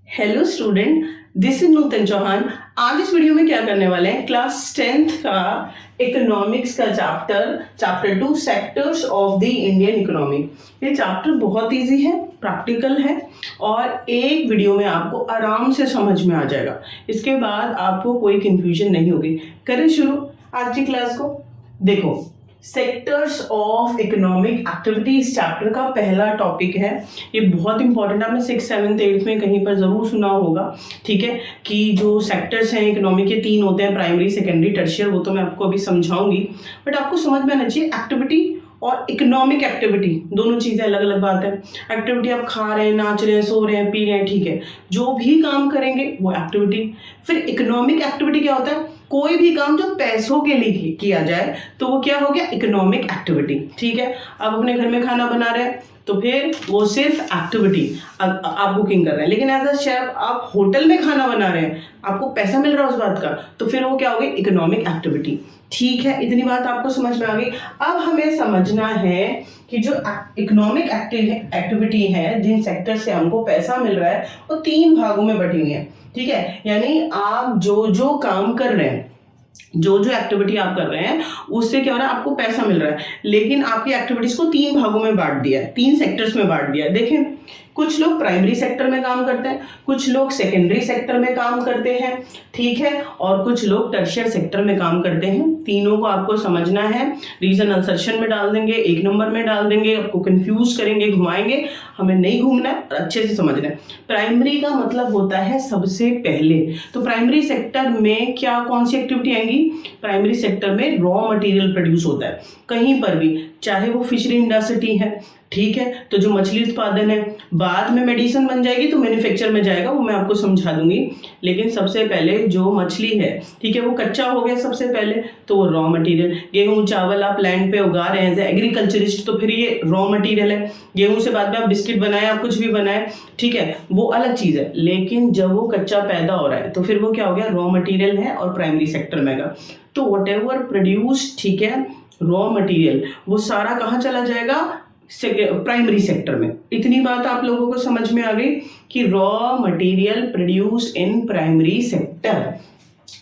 Hello student, this is नूतन चौहान। आज इस video में क्या करने वाले हैं, क्लास 10th का इकोनॉमिक्स का chapter 2 sectors of the Indian economy. ये चैप्टर बहुत इजी है, प्रैक्टिकल है और एक वीडियो में आपको आराम से समझ में आ जाएगा। इसके बाद आपको कोई कंफ्यूजन नहीं होगी। करें शुरू आज की क्लास को। देखो, sectors of economic activities chapter का पहला टॉपिक है। ये बहुत इंपॉर्टेंट, आपने 6th 7th 8th में कहीं पर जरूर सुना होगा। ठीक है, कि जो सेक्टर्स हैं इकोनॉमी के 3 होते हैं, प्राइमरी, सेकेंडरी, टर्शियर। वो तो मैं आपको अभी समझाऊंगी, बट आपको समझ में आना चाहिए एक्टिविटी और इकोनॉमिक एक्टिविटी दोनों चीजें अलग अलग बात है। एक्टिविटी आप खा रहे हैं, नाच रहे हैं, सो रहे हैं, पी रहे हैं, ठीक है, जो भी काम करेंगे वो एक्टिविटी। फिर इकोनॉमिक एक्टिविटी क्या होता है, कोई भी काम जो पैसों के लिए किया जाए तो वो क्या हो गया, इकोनॉमिक एक्टिविटी। ठीक है, आप अपने घर में खाना बना रहे हैं तो फिर वो सिर्फ एक्टिविटी, आप बुकिंग कर रहे हैं। लेकिन एज अ शेफ आप होटल में खाना बना रहे हैं, आपको पैसा मिल रहा है उस बात का, तो फिर वो क्या हो गई, इकोनॉमिक एक्टिविटी। ठीक है, इतनी बात आपको समझ में आ गई। अब हमें समझना है कि जो इकोनॉमिक एक्टिविटी है, जिन सेक्टर से हमको पैसा मिल रहा है, वो 3 भागों में बटी हुई है। ठीक है, यानी आप जो जो काम कर रहे हैं, जो जो एक्टिविटी आप कर रहे हैं, उससे क्या हो रहा है, आपको पैसा मिल रहा है। लेकिन आपकी एक्टिविटीज को 3 भागों में बांट दिया है, 3 सेक्टर्स में बांट दिया है। देखें, कुछ लोग प्राइमरी सेक्टर में काम करते हैं, कुछ लोग सेकेंडरी सेक्टर में काम करते हैं, ठीक है, और कुछ लोग टर्शियर सेक्टर में काम करते हैं। तीनों को आपको समझना है। रीजन असर्शन में डाल देंगे, 1 नंबर में डाल देंगे, आपको कंफ्यूज करेंगे, घुमाएंगे। हमें नहीं घूमना है, अच्छे से समझना है। प्राइमरी का मतलब होता है सबसे पहले। तो प्राइमरी सेक्टर में क्या, कौन सी एक्टिविटी आएंगी, प्राइमरी सेक्टर में रॉ मटेरियल प्रोड्यूस होता है कहीं पर भी, चाहे वो फिशरी इंडस्ट्री है, ठीक है, तो जो मछली उत्पादन है, बाद में मेडिसिन बन जाएगी तो मैन्युफैक्चर में जाएगा, वो मैं आपको समझा दूंगी। लेकिन सबसे पहले जो मछली है, ठीक है, वो कच्चा हो गया सबसे पहले, तो वो रॉ मटेरियल। गेहूं चावल आप लैंड पे उगा रहे हैं एज एग्रीकल्चरिस्ट, तो फिर ये रॉ मटेरियल है। गेहूं से बाद में आप बिस्किट बनाए, आप कुछ भी बनाए, ठीक है, वो अलग चीज है। लेकिन जब वो कच्चा पैदा हो रहा है तो फिर वो क्या हो गया, रॉ मटेरियल है और प्राइमरी सेक्टर में का। तो वट एवर प्रोड्यूस, ठीक है, रॉ मटेरियल, वो सारा कहाँ चला जाएगा, प्राइमरी सेक्टर में। इतनी बात आप लोगों को समझ में आ गई कि raw material produce in primary sector.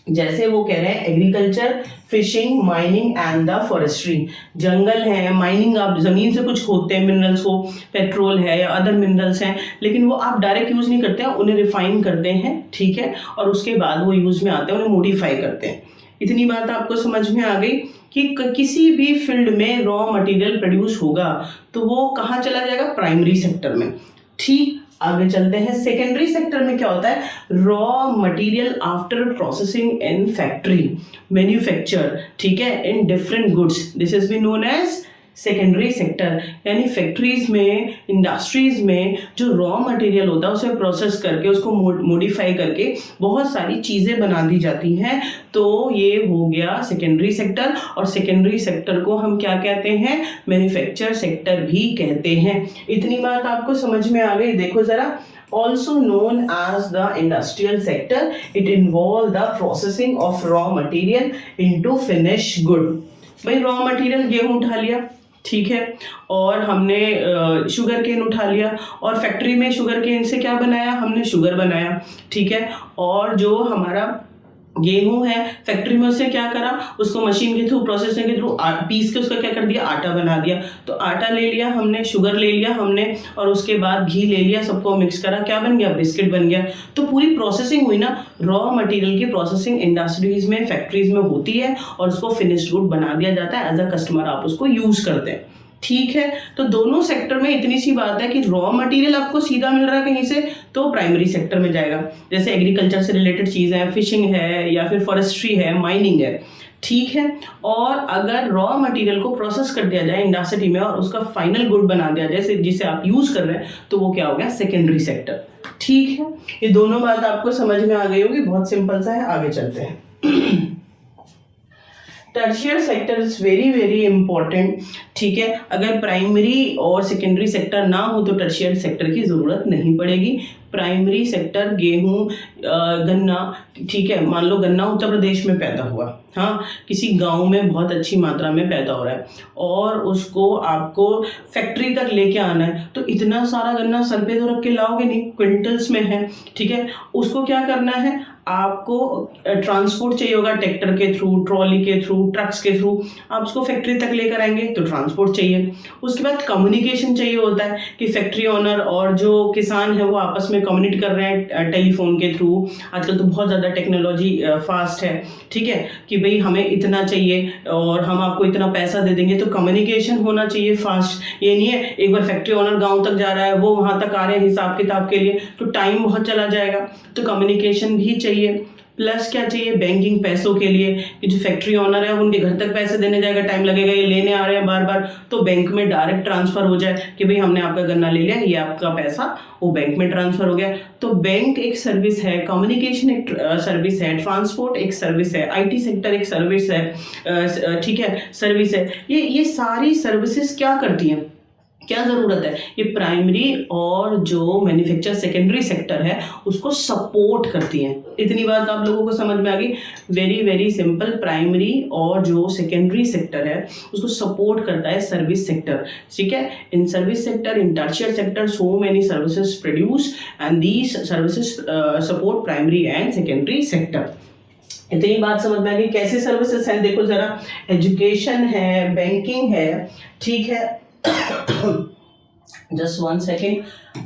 जैसे वो कह रहे हैं agriculture, fishing, mining and the forestry. जंगल है, माइनिंग, आप जमीन से कुछ खोदते हैं, मिनरल्स को, पेट्रोल है या अदर मिनरल्स हैं, लेकिन वो आप डायरेक्ट यूज नहीं करते हैं, उन्हें रिफाइन करते हैं, ठीक है, और उसके बाद वो यूज में आते हैं, उन्हें मॉडिफाई करते हैं। इतनी बात आपको समझ में आ गई कि किसी भी फील्ड में रॉ मटेरियल प्रोड्यूस होगा तो वो कहाँ चला जाएगा, प्राइमरी सेक्टर में। ठीक, आगे चलते हैं। सेकेंडरी सेक्टर में क्या होता है, raw material after processing in factory, manufacture, ठीक है, in different goods, this is be known as secondary sector. यानी फैक्ट्रीज में, इंडस्ट्रीज में जो रॉ मटेरियल होता है उसे प्रोसेस करके, उसको मॉडिफाई करके बहुत सारी चीज़ें बना दी जाती हैं, तो ये हो गया सेकेंडरी सेक्टर। और सेकेंडरी सेक्टर को हम क्या कहते हैं, मैन्युफैक्चर सेक्टर भी कहते हैं। इतनी बात आपको समझ में आ गई। देखो जरा, also known as the industrial sector, it involve the processing of raw material into finished good। भाई रॉ मटेरियल गेहूं उठा लिया, ठीक है, और हमने शुगर केन उठा लिया, और फैक्ट्री में शुगर केन से क्या बनाया, हमने शुगर बनाया, ठीक है, और जो हमारा गेहूं है फैक्ट्री में, उससे क्या करा, उसको मशीन के थ्रू, प्रोसेसिंग के थ्रू पीस के उसका क्या कर दिया, आटा बना दिया। तो आटा ले लिया हमने, शुगर ले लिया हमने, और उसके बाद घी ले लिया, सबको मिक्स करा, क्या बन गया, बिस्किट बन गया। तो पूरी प्रोसेसिंग हुई ना, रॉ मटेरियल की प्रोसेसिंग इंडस्ट्रीज में, फैक्ट्रीज में होती है, और उसको फिनिश्ड गुड बना दिया जाता है, एज अ कस्टमर आप उसको यूज करते हैं। ठीक है, तो दोनों सेक्टर में इतनी सी बात है कि रॉ मटेरियल आपको सीधा मिल रहा है कहीं से तो प्राइमरी सेक्टर में जाएगा। जैसे एग्रीकल्चर से रिलेटेड चीज़ है, फिशिंग है, या फिर फॉरेस्ट्री है, माइनिंग है, ठीक है। और अगर रॉ मटेरियल को प्रोसेस कर दिया जाए इंडस्ट्री में और उसका फाइनल गुड बना दिया जाए जिसे आप यूज कर रहे हैं, तो वो क्या हो गया, सेकेंडरी सेक्टर। ठीक है, ये दोनों बात आपको समझ में आ गई होगी, बहुत सिंपल सा है। आगे चलते हैं। Tertiary sector is very very important. ठीक है। अगर प्राइमरी और सेकेंडरी सेक्टर ना हो तो टर्शियरी सेक्टर की ज़रूरत नहीं पड़ेगी। प्राइमरी सेक्टर गेहूं, गन्ना, ठीक है, मान लो गन्ना उत्तर प्रदेश में पैदा हुआ, हाँ, किसी गांव में बहुत अच्छी मात्रा में पैदा हो रहा है और उसको आपको फैक्ट्री तक लेके आना है, तो इतना सारा गन्ना सर पे तो रख के लाओगे नहीं, क्विंटल्स में है, ठीक है। उसको क्या करना है, आपको ट्रांसपोर्ट चाहिए होगा, ट्रैक्टर के थ्रू, ट्रॉली के थ्रू, ट्रक्स के थ्रू आप उसको फैक्ट्री तक लेकर आएंगे तो ट्रांसपोर्ट चाहिए। उसके बाद कम्युनिकेशन चाहिए होता है कि फैक्ट्री ओनर और जो किसान है वो आपस में कम्युनिकेट कर रहे हैं टेलीफोन के थ्रू। आजकल तो बहुत ज़्यादा टेक्नोलॉजी फास्ट है, ठीक है, कि भाई हमें इतना चाहिए और हम आपको इतना पैसा दे देंगे, तो कम्युनिकेशन होना चाहिए फास्ट। ये नहीं है एक बार फैक्ट्री ओनर गाँव तक जा रहा है, वो वहाँ तक आ रहे हैं हिसाब किताब के लिए, तो टाइम बहुत चला जाएगा, तो कम्युनिकेशन भी चाहिए। प्लस क्या चाहिए, बैंकिंग, पैसों के लिए कि जो फैक्ट्री ओनर है उनके घर तक पैसे देने जाएगा, टाइम लगेगा, ये लेने आ रहे हैं बार बार, तो बैंक में डायरेक्ट ट्रांसफर हो जाए कि भाई हमने आपका गन्ना ले लिया, ये आपका पैसा वो बैंक में ट्रांसफर हो गया। तो बैंक एक सर्विस है, कम्युनिकेशन एक सर्विस है, ट्रांसपोर्ट एक सर्विस है, IT सेक्टर एक सर्विस है, ठीक है, सर्विस है। ये सारी सर्विसेज क्या करती हैं, क्या ज़रूरत है, ये प्राइमरी और जो मैन्युफैक्चर सेकेंडरी सेक्टर है उसको सपोर्ट करती हैं। इतनी बात आप लोगों को समझ में आ गई, वेरी वेरी सिंपल। प्राइमरी और जो सेकेंडरी सेक्टर है उसको सपोर्ट करता है सर्विस सेक्टर, ठीक है। इन service sector, in tertiary sector, so many services produce and these services support primary and secondary sector. इतनी बात समझ में आ गई। कैसे सर्विसेज हैं देखो जरा, एजुकेशन है, बैंकिंग है, ठीक है, जस्ट 1 सेकेंड,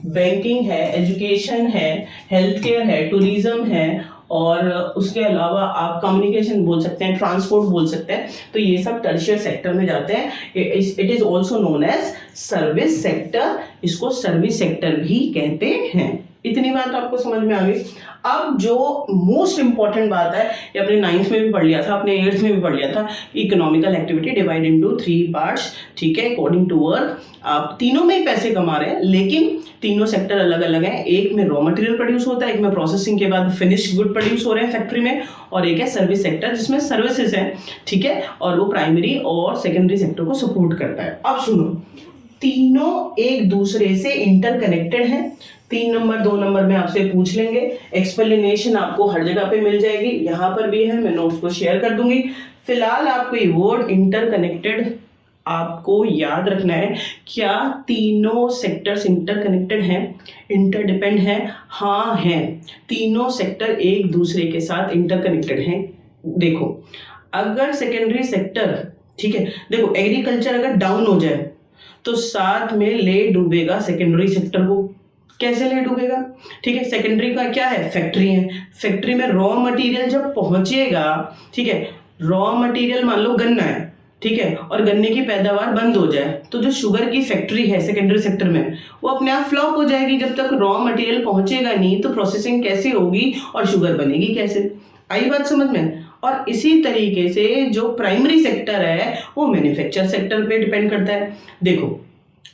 बैंकिंग है, एजुकेशन है, हेल्थ केयर है, टूरिज्म है, और उसके अलावा आप कम्युनिकेशन बोल सकते हैं, ट्रांसपोर्ट बोल सकते हैं, तो ये सब टर्शियरी सेक्टर में जाते हैं। It is also known as service sector, इसको सर्विस सेक्टर भी कहते हैं। इतनी बात आपको समझ में आ गई। अब जो मोस्ट इंपॉर्टेंट बात है, ये अपने 9th में भी पढ़ लिया था, अपने 8th में भी पढ़ लिया था, economical activity divide into 3 parts, ठीक है, अकॉर्डिंग टू वर्क। आप तीनों में ही पैसे कमा रहे हैं, लेकिन तीनों सेक्टर अलग अलग हैं। एक में रॉ मटेरियल प्रोड्यूस होता है, एक में प्रोसेसिंग के बाद फिनिश गुड प्रोड्यूस हो रहे हैं फैक्ट्री में, और एक है सर्विस सेक्टर जिसमें सर्विसेज हैं, ठीक है, और वो प्राइमरी और सेकेंडरी सेक्टर को सपोर्ट करता है। अब सुनो, तीनों एक दूसरे से इंटरकनेक्टेड हैं। 3 नंबर 2 नंबर में आपसे पूछ लेंगे, एक्सप्लेनेशन आपको हर जगह पे मिल जाएगी, यहाँ पर भी है, मैं नोट्स को शेयर कर दूंगी। फिलहाल आपको ये वर्ड इंटरकनेक्टेड आपको याद रखना है। क्या तीनों सेक्टर्स इंटरकनेक्टेड हैं, इंटरडिपेंड हैं? हाँ हैं, तीनों सेक्टर एक दूसरे के साथ इंटरकनेक्टेड हैं। देखो अगर सेकेंडरी सेक्टर, ठीक है, देखो एग्रीकल्चर अगर डाउन हो जाए तो साथ में ले डूबेगा सेकेंडरी सेक्टर को। कैसे ले डूबेगा, ठीक है, सेकेंडरी का क्या है, फैक्ट्री है, फैक्ट्री में रॉ मटेरियल जब पहुंचेगा, ठीक है, रॉ मटेरियल मान लो गन्ना है, ठीक है, और गन्ने की पैदावार बंद हो जाए तो जो शुगर की फैक्ट्री है सेकेंडरी सेक्टर में वो अपने आप फ्लॉप हो जाएगी। जब तक रॉ मटेरियल पहुंचेगा नहीं तो प्रोसेसिंग कैसे होगी और शुगर बनेगी कैसे? आई बात समझ में? और इसी तरीके से जो प्राइमरी सेक्टर है वो मैन्युफैक्चर सेक्टर पे डिपेंड करता है। देखो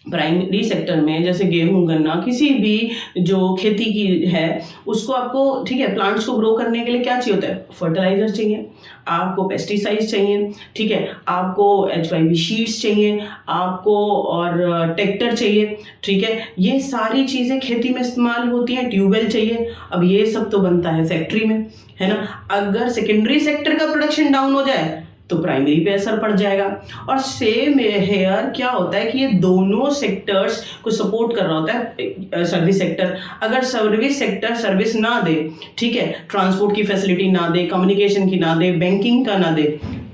प्राइमरी सेक्टर में जैसे गेहूं, गन्ना, किसी भी जो खेती की है उसको आपको, ठीक है, प्लांट्स को ग्रो करने के लिए क्या चाहिए होता है, फर्टिलाइजर चाहिए, आपको पेस्टिसाइड्स चाहिए, ठीक है, आपको HYB शीट्स चाहिए, आपको और ट्रैक्टर चाहिए, ठीक है, ये सारी चीज़ें खेती में इस्तेमाल होती हैं, ट्यूबवेल चाहिए। अब ये सब तो बनता है फैक्ट्री में, है ना। अगर सेकेंडरी सेक्टर का प्रोडक्शन डाउन हो जाए तो प्राइमरी पे असर पड़ जाएगा। और सेम हेयर क्या होता है कि ये दोनों सेक्टर्स को सपोर्ट कर रहा होता है सर्विस सेक्टर। अगर सर्विस सेक्टर सर्विस ना दे, ठीक है, ट्रांसपोर्ट की फैसिलिटी ना दे, कम्युनिकेशन की ना दे, बैंकिंग का ना दे,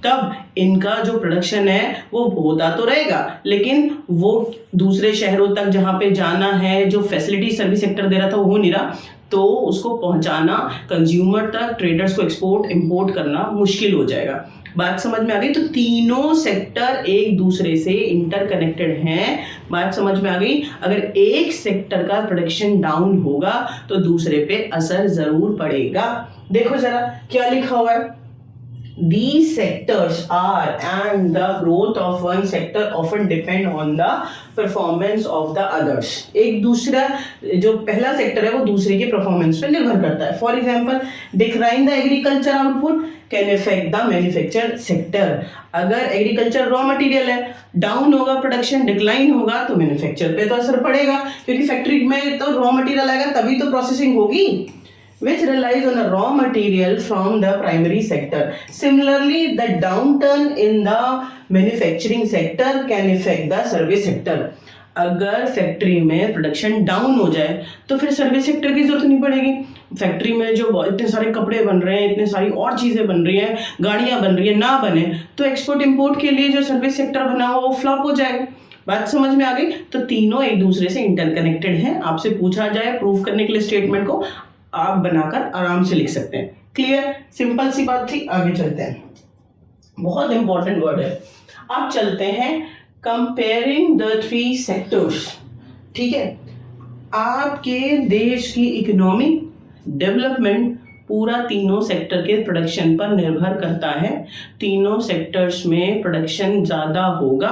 तब इनका जो प्रोडक्शन है वो होता तो रहेगा लेकिन वो दूसरे शहरों तक जहाँ पे जाना है, जो फैसिलिटी सर्विस सेक्टर दे रहा था वो हो नहीं रहा, तो उसको पहुंचाना कंज्यूमर तक, ट्रेडर्स को एक्सपोर्ट इंपोर्ट करना मुश्किल हो जाएगा। बात समझ में आ गई? तो तीनों सेक्टर एक दूसरे से इंटरकनेक्टेड हैं। बात समझ में आ गई? अगर एक सेक्टर का प्रोडक्शन डाउन होगा तो दूसरे पे असर जरूर पड़ेगा। देखो जरा क्या लिखा हुआ है, these sectors are and the growth of one sector often depend on the performance of the others. एक दूसरा जो पहला सेक्टर है वो दूसरे के परफॉर्मेंस पे निर्भर करता है. For example, decline the agriculture output can effect the manufacture sector. अगर एग्रीकल्चर रॉ मटेरियल है, डाउन होगा प्रोडक्शन, डिक्लाइन होगा तो मैन्युफैक्चर पे तो असर पड़ेगा, क्योंकि फैक्ट्री में तो रॉ मटेरियल आएगा तभी तो प्रोसेसिंग होगी, which relies on a raw material from the primary sector. Similarly, the downturn in the manufacturing sector can affect the service sector. अगर फैक्ट्री में प्रोडक्शन डाउन हो जाए तो फिर सर्विस सेक्टर की जरूरत नहीं पड़ेगी. फैक्ट्री में जो इतने सारे कपड़े बन रहे हैं, इतने सारी और चीज़ें बन रही हैं, गाड़ियाँ बन रही हैं, ना बने तो एक्सपोर्ट इंपोर्ट के लिए जो सर्विस सेक्टर बना हो वो फ्लॉप हो जाएगा. बात समझ में आ गई? तो तीनों एक दूसरे से इंटरकनेक्टेड हैं. आपसे पूछा जाए प्रूफ करने के लिए स्टेटमेंट को, आप बनाकर आराम से लिख सकते हैं. क्लियर? सिंपल सी बात थी. आगे चलते हैं. बहुत इंपॉर्टेंट वर्ड है. अब चलते हैं कंपेयरिंग द 3 सेक्टर्स. ठीक है, आपके देश की इकोनॉमी डेवलपमेंट पूरा तीनों सेक्टर के प्रोडक्शन पर निर्भर करता है. तीनों सेक्टर्स में प्रोडक्शन ज़्यादा होगा,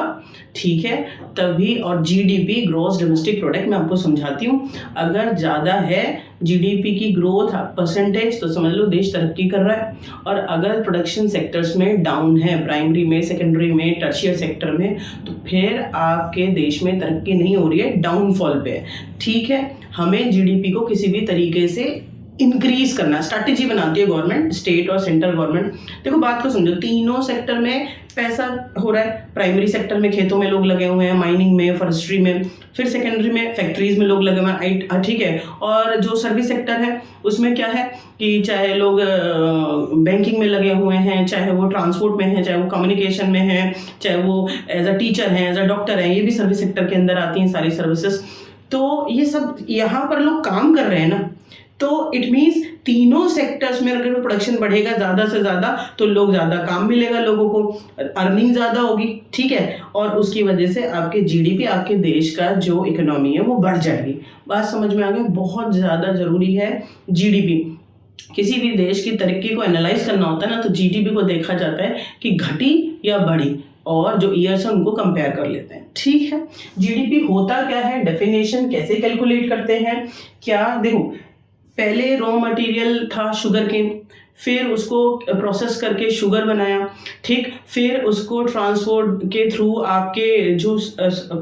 ठीक है, तभी. और जीडीपी, ग्रॉस डोमेस्टिक प्रोडक्ट, मैं आपको समझाती हूँ. अगर ज़्यादा है जीडीपी की ग्रोथ परसेंटेज तो समझ लो देश तरक्की कर रहा है. और अगर प्रोडक्शन सेक्टर्स में डाउन है, प्राइमरी में, सेकेंडरी में, टर्शियर सेक्टर में, तो फिर आपके देश में तरक्की नहीं हो रही है, डाउनफॉल पे है. ठीक है, हमें जीडीपी को किसी भी तरीके से इंक्रीज करना, स्ट्रैटेजी बनाती है गवर्नमेंट, स्टेट और सेंट्रल गवर्नमेंट. देखो बात को समझो, तीनों सेक्टर में पैसा हो रहा है. प्राइमरी सेक्टर में खेतों में लोग लगे हुए हैं, माइनिंग में, फॉरेस्ट्री में. फिर सेकेंडरी में फैक्ट्रीज में लोग लगे हुए हैं, ठीक है. और जो सर्विस सेक्टर है उसमें क्या है कि चाहे लोग बैंकिंग में लगे हुए हैं, चाहे वो ट्रांसपोर्ट में है, चाहे वो कम्युनिकेशन में है, चाहे वो एज अ टीचर हैं, एज अ डॉक्टर हैं, ये भी सर्विस सेक्टर के अंदर आती हैं सारी सर्विसेज. तो ये सब यहाँ पर लोग काम कर रहे हैं ना, तो इट मीन्स तीनों सेक्टर्स में अगर प्रोडक्शन बढ़ेगा ज़्यादा से ज़्यादा तो लोग ज़्यादा काम मिलेगा, लोगों को अर्निंग ज़्यादा होगी, ठीक है. और उसकी वजह से आपके जीडीपी, आपके देश का जो इकोनॉमी है वो बढ़ जाएगी. बात समझ में आ गई? बहुत ज़्यादा ज़रूरी है जीडीपी. किसी भी देश की तरक्की को एनालाइज करना होता है ना, तो जीडीपी को देखा जाता है कि घटी या बढ़ी, और जो ईयर्स हैं उनको कंपेयर कर लेते हैं. ठीक है, जीडीपी होता क्या है, डेफिनेशन कैसे कैलकुलेट करते हैं, क्या. देखो, पहले रॉ मटेरियल था शुगर केन, फिर उसको प्रोसेस करके शुगर बनाया, ठीक. फिर उसको ट्रांसपोर्ट के थ्रू आपके जो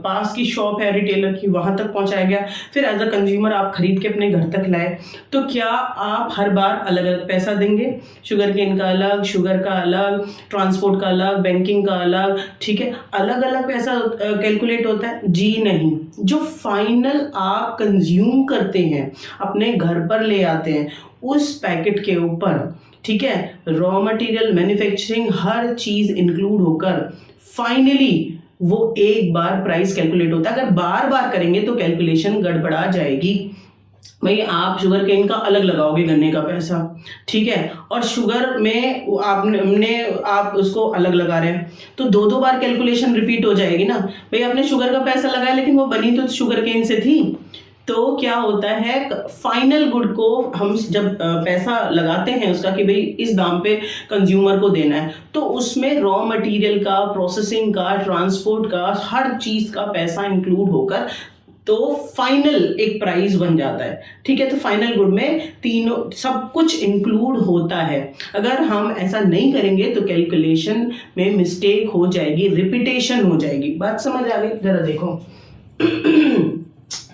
पास की शॉप है रिटेलर की, वहाँ तक पहुँचाया गया. फिर एज अ कंज्यूमर आप खरीद के अपने घर तक लाए. तो क्या आप हर बार अलग अलग पैसा देंगे? शुगर केन का अलग, शुगर का अलग, ट्रांसपोर्ट का अलग, बैंकिंग का अलग, ठीक है, अलग अलग पैसा कैलकुलेट होता है? जी नहीं. जो फाइनल आप कंज्यूम करते हैं, अपने घर पर ले आते हैं, उस पैकेट के ऊपर, ठीक है, रॉ मटेरियल, मैन्युफैक्चरिंग, हर चीज इंक्लूड होकर फाइनली वो एक बार प्राइस कैलकुलेट होता है. अगर बार बार करेंगे तो कैलकुलेशन गड़बड़ा जाएगी. भाई आप शुगर केन का अलग लगाओगे, गन्ने का पैसा, ठीक है, और शुगर में आप उसको अलग लगा रहे हैं, तो दो बार कैलकुलेशन रिपीट हो जाएगी ना. भाई आपने शुगर का पैसा लगाया लेकिन वो बनी तो शुगर केन से थी. तो क्या होता है, फाइनल गुड को हम जब पैसा लगाते हैं उसका कि भाई इस दाम पे कंज्यूमर को देना है, तो उसमें रॉ मटेरियल का, प्रोसेसिंग का, ट्रांसपोर्ट का, हर चीज़ का पैसा इंक्लूड होकर तो फाइनल एक प्राइस बन जाता है. ठीक है, तो फाइनल गुड में तीनों सब कुछ इंक्लूड होता है. अगर हम ऐसा नहीं करेंगे तो कैलकुलेशन में मिस्टेक हो जाएगी, रिपीटेशन हो जाएगी. बात समझ आ गई? जरा देखो.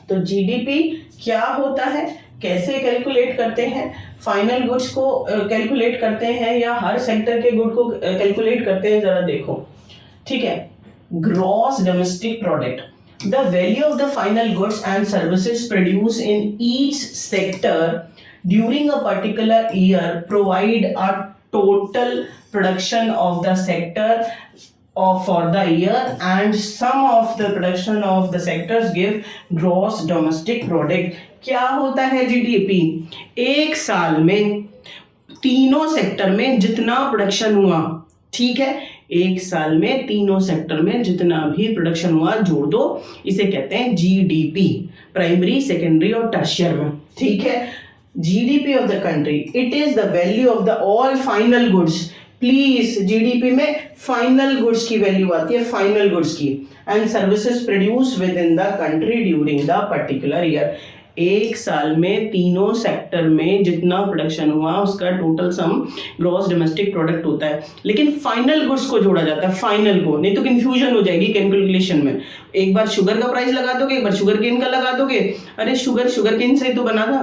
तो जीडीपी क्या होता है, कैसे कैलकुलेट करते हैं, फाइनल गुड्स को कैलकुलेट करते हैं या हर सेक्टर के गुड को कैलकुलेट करते हैं, जरा देखो. ठीक है, gross domestic product, the value of the final goods and services produced in each sector during a particular year provide a total production of the sector for the year, and sum of the production of the sectors give gross domestic product. क्या होता है GDP? एक साल में तीनों sector में जितना production हुआ, ठीक है, एक साल में तीनों सेक्टर में जितना भी प्रोडक्शन हुआ जोड़ दो, इसे कहते हैं जीडीपी, प्राइमरी, सेकेंडरी और टर्शियर में. ठीक है, GDP of the country, it is the value of the all final goods. Please GDP में फाइनल गुड्स की वैल्यू आती है, फाइनल गुड्स की, and services produce with in the country during the particular year. एक साल में तीनों sector में जितना प्रोडक्शन हुआ उसका total sum gross domestic product होता है, लेकिन फाइनल गुड्स को जोड़ा जाता है, फाइनल को, नहीं तो कंफ्यूजन हो जाएगी कैलकुलेशन में। एक बार शुगर का प्राइस लगा दोगे, एक बार शुगर केन का लगा दोगे, अरे शुगर केन से ही तो बना था,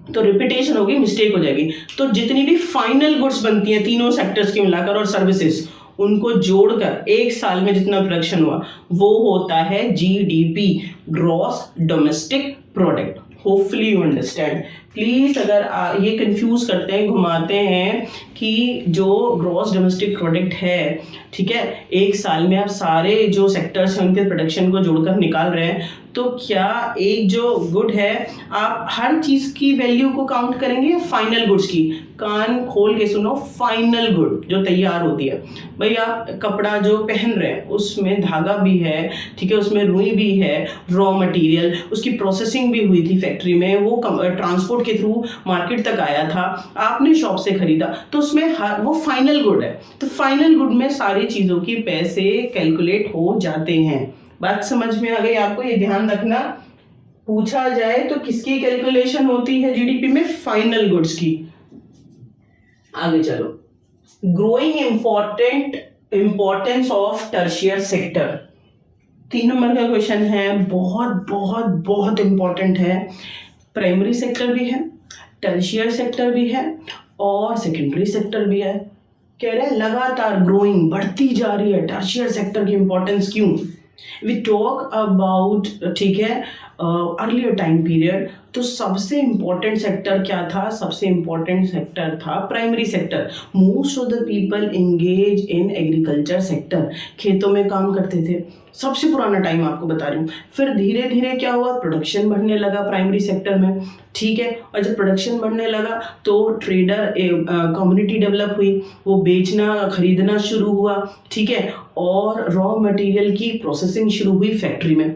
तो रिपीटेशन होगी, मिस्टेक हो जाएगी। तो जितनी भी फाइनल गुड्स बनती हैं तीनों सेक्टर्स की मिलाकर और सर्विसेज, उनको जोड़कर एक साल में जितना प्रोडक्शन हुआ वो होता है GDP, gross domestic product. Hopefully you understand. Please अगर ये कंफ्यूज करते हैं, घुमाते हैं कि जो ग्रॉस डोमेस्टिक प्रोडक्ट है, ठीक है, एक साल में आप सारे जो सेक्टर्स हैं उनके प्रोडक्शन को जोड़कर निकाल रहे हैं, तो क्या एक जो गुड है आप हर चीज की वैल्यू को काउंट करेंगे या फाइनल गुड्स की? कान खोल के सुनो, फाइनल गुड जो तैयार होती है। भाई आप कपड़ा जो पहन रहे हैं उसमें धागा भी है, ठीक है, उसमें रुई भी है, रॉ मटेरियल, उसकी प्रोसेसिंग भी हुई थी फैक्ट्री में, वो ट्रांसपोर्ट के थ्रू मार्केट तक आया था, आपने शॉप से खरीदा, तो उसमें वो फाइनल गुड है। तो फाइनल गुड में सारी चीजों की पैसे कैलकुलेट हो जाते हैं। बात समझ में आ गई आपको? ये ध्यान रखना, पूछा जाए तो किसकी कैलकुलेशन होती है जीडीपी में? फाइनल गुड्स की। आगे चलो, growing importance of tertiary sector, 3 number का क्वेश्चन है, बहुत बहुत बहुत इंपॉर्टेंट है। प्राइमरी सेक्टर भी है, टर्शियर सेक्टर भी है और सेकेंडरी सेक्टर भी है। कह रहे हैं लगातार ग्रोइंग, बढ़ती जा रही है टर्शियर सेक्टर की इंपॉर्टेंस। क्यों? वी टॉक अबाउट, ठीक है, अर्लियर टाइम पीरियड, तो सबसे इंपॉर्टेंट सेक्टर क्या था? सबसे इंपॉर्टेंट सेक्टर था primary sector. Most of the people engage in agriculture sector, खेतों में काम करते थे, सबसे पुराना टाइम आपको बता रही हूँ। फिर धीरे धीरे क्या हुआ? प्रोडक्शन बढ़ने लगा प्राइमरी सेक्टर में, ठीक है, और जब प्रोडक्शन बढ़ने लगा तो ट्रेडर कम्युनिटी डेवलप हुई, वो बेचना खरीदना शुरू हुआ, ठीक है, और रॉ मटेरियल की प्रोसेसिंग शुरू हुई फैक्ट्री में।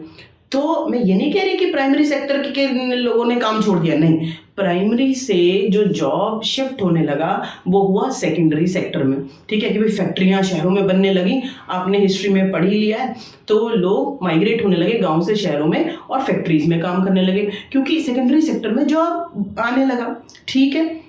तो मैं ये नहीं कह रही कि प्राइमरी सेक्टर के लोगों ने काम छोड़ दिया, नहीं, प्राइमरी से जो जॉब शिफ्ट होने लगा वो हुआ सेकेंडरी सेक्टर में, ठीक है, कि भाई फैक्ट्रियां शहरों में बनने लगी, आपने हिस्ट्री में पढ़ ही लिया है, तो लोग माइग्रेट होने लगे गांव से शहरों में और फैक्ट्रीज में काम करने लगे, क्योंकि सेकेंडरी सेक्टर में जॉब आने लगा, ठीक है।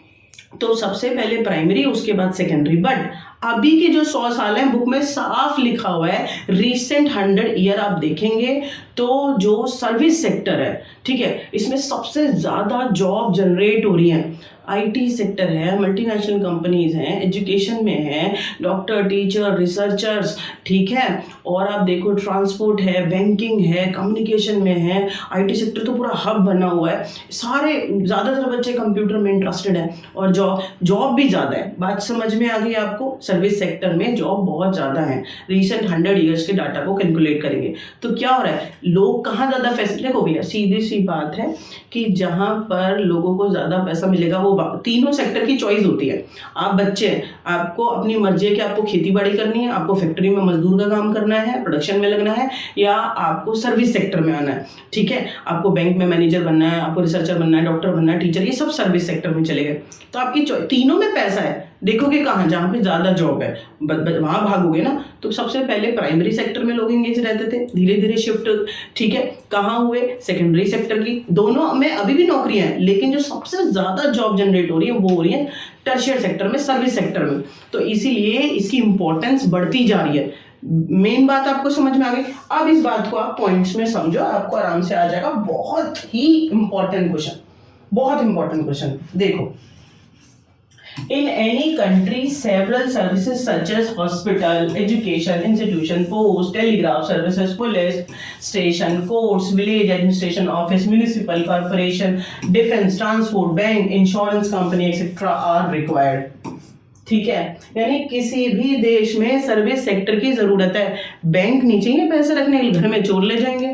तो सबसे पहले प्राइमरी, उसके बाद सेकेंडरी। बट अभी के जो 100 साल हैं बुक में साफ लिखा हुआ है, रीसेंट 100 ईयर आप देखेंगे तो जो सर्विस सेक्टर है, ठीक है, इसमें सबसे ज़्यादा जॉब जनरेट हो रही हैं। आईटी सेक्टर है, मल्टीनेशनल कंपनीज हैं, एजुकेशन में है, डॉक्टर, टीचर, रिसर्चर्स, ठीक है, और आप देखो ट्रांसपोर्ट है, बैंकिंग है, कम्युनिकेशन में है। आईटी सेक्टर तो पूरा हब बना हुआ है, सारे ज़्यादातर बच्चे कंप्यूटर में इंटरेस्टेड हैं और जॉब भी ज़्यादा है। बात समझ में आ गई आपको? सर्विस सेक्टर में जॉब बहुत ज़्यादा है। रीसेंट 100 ईयर्स के डाटा को कैलकुलेट करेंगे तो क्या हो रहा है, लोग कहाँ ज़्यादा फैसिलिटी हो गया। सीधी सी बात है कि जहाँ पर लोगों को ज़्यादा पैसा मिलेगा वो तीनों सेक्टर की चॉइस होती है। आप बच्चे, आपको अपनी मर्जी है कि आपको खेती बाड़ी करनी है, आपको फैक्ट्री में मजदूर का काम करना है, प्रोडक्शन में लगना है, या आपको सर्विस सेक्टर में आना है, ठीक है, आपको बैंक में मैनेजर बनना है, आपको रिसर्चर बनना है, डॉक्टर बनना है, टीचर, ये सब सर्विस सेक्टर में चले गए। तो आपकी तीनों में पैसा है, देखोगे कहाँ, जहाँ पे ज़्यादा जॉब है वहाँ भागोगे ना। तो सबसे पहले प्राइमरी सेक्टर में लोग एंगेज रहते थे, धीरे धीरे शिफ्ट, ठीक है, कहाँ हुए? सेकेंडरी सेक्टर की। दोनों में अभी भी नौकरियां हैं, लेकिन जो सबसे ज़्यादा जॉब जनरेट हो रही है वो हो रही है टर्शियर सेक्टर में, सर्विस सेक्टर में। तो इसीलिए इसकी इंपॉर्टेंस बढ़ती जा रही है। मेन बात आपको समझ में आ गई। अब इस बात को आप पॉइंट्स में समझो, आपको आराम से आ जाएगा। बहुत ही इंपॉर्टेंट क्वेश्चन, बहुत इंपॉर्टेंट क्वेश्चन। देखो, in any country several services such as hospital, education institution, post, telegraph services, police station, courts, village administration office, municipal corporation, defense, transport, bank, insurance company etc are required। ठीक है, यानी किसी भी देश में service sector की जरूरत है। बैंक नहीं चाहिए पैसे रखने के लिए, घर में चोर ले जाएंगे,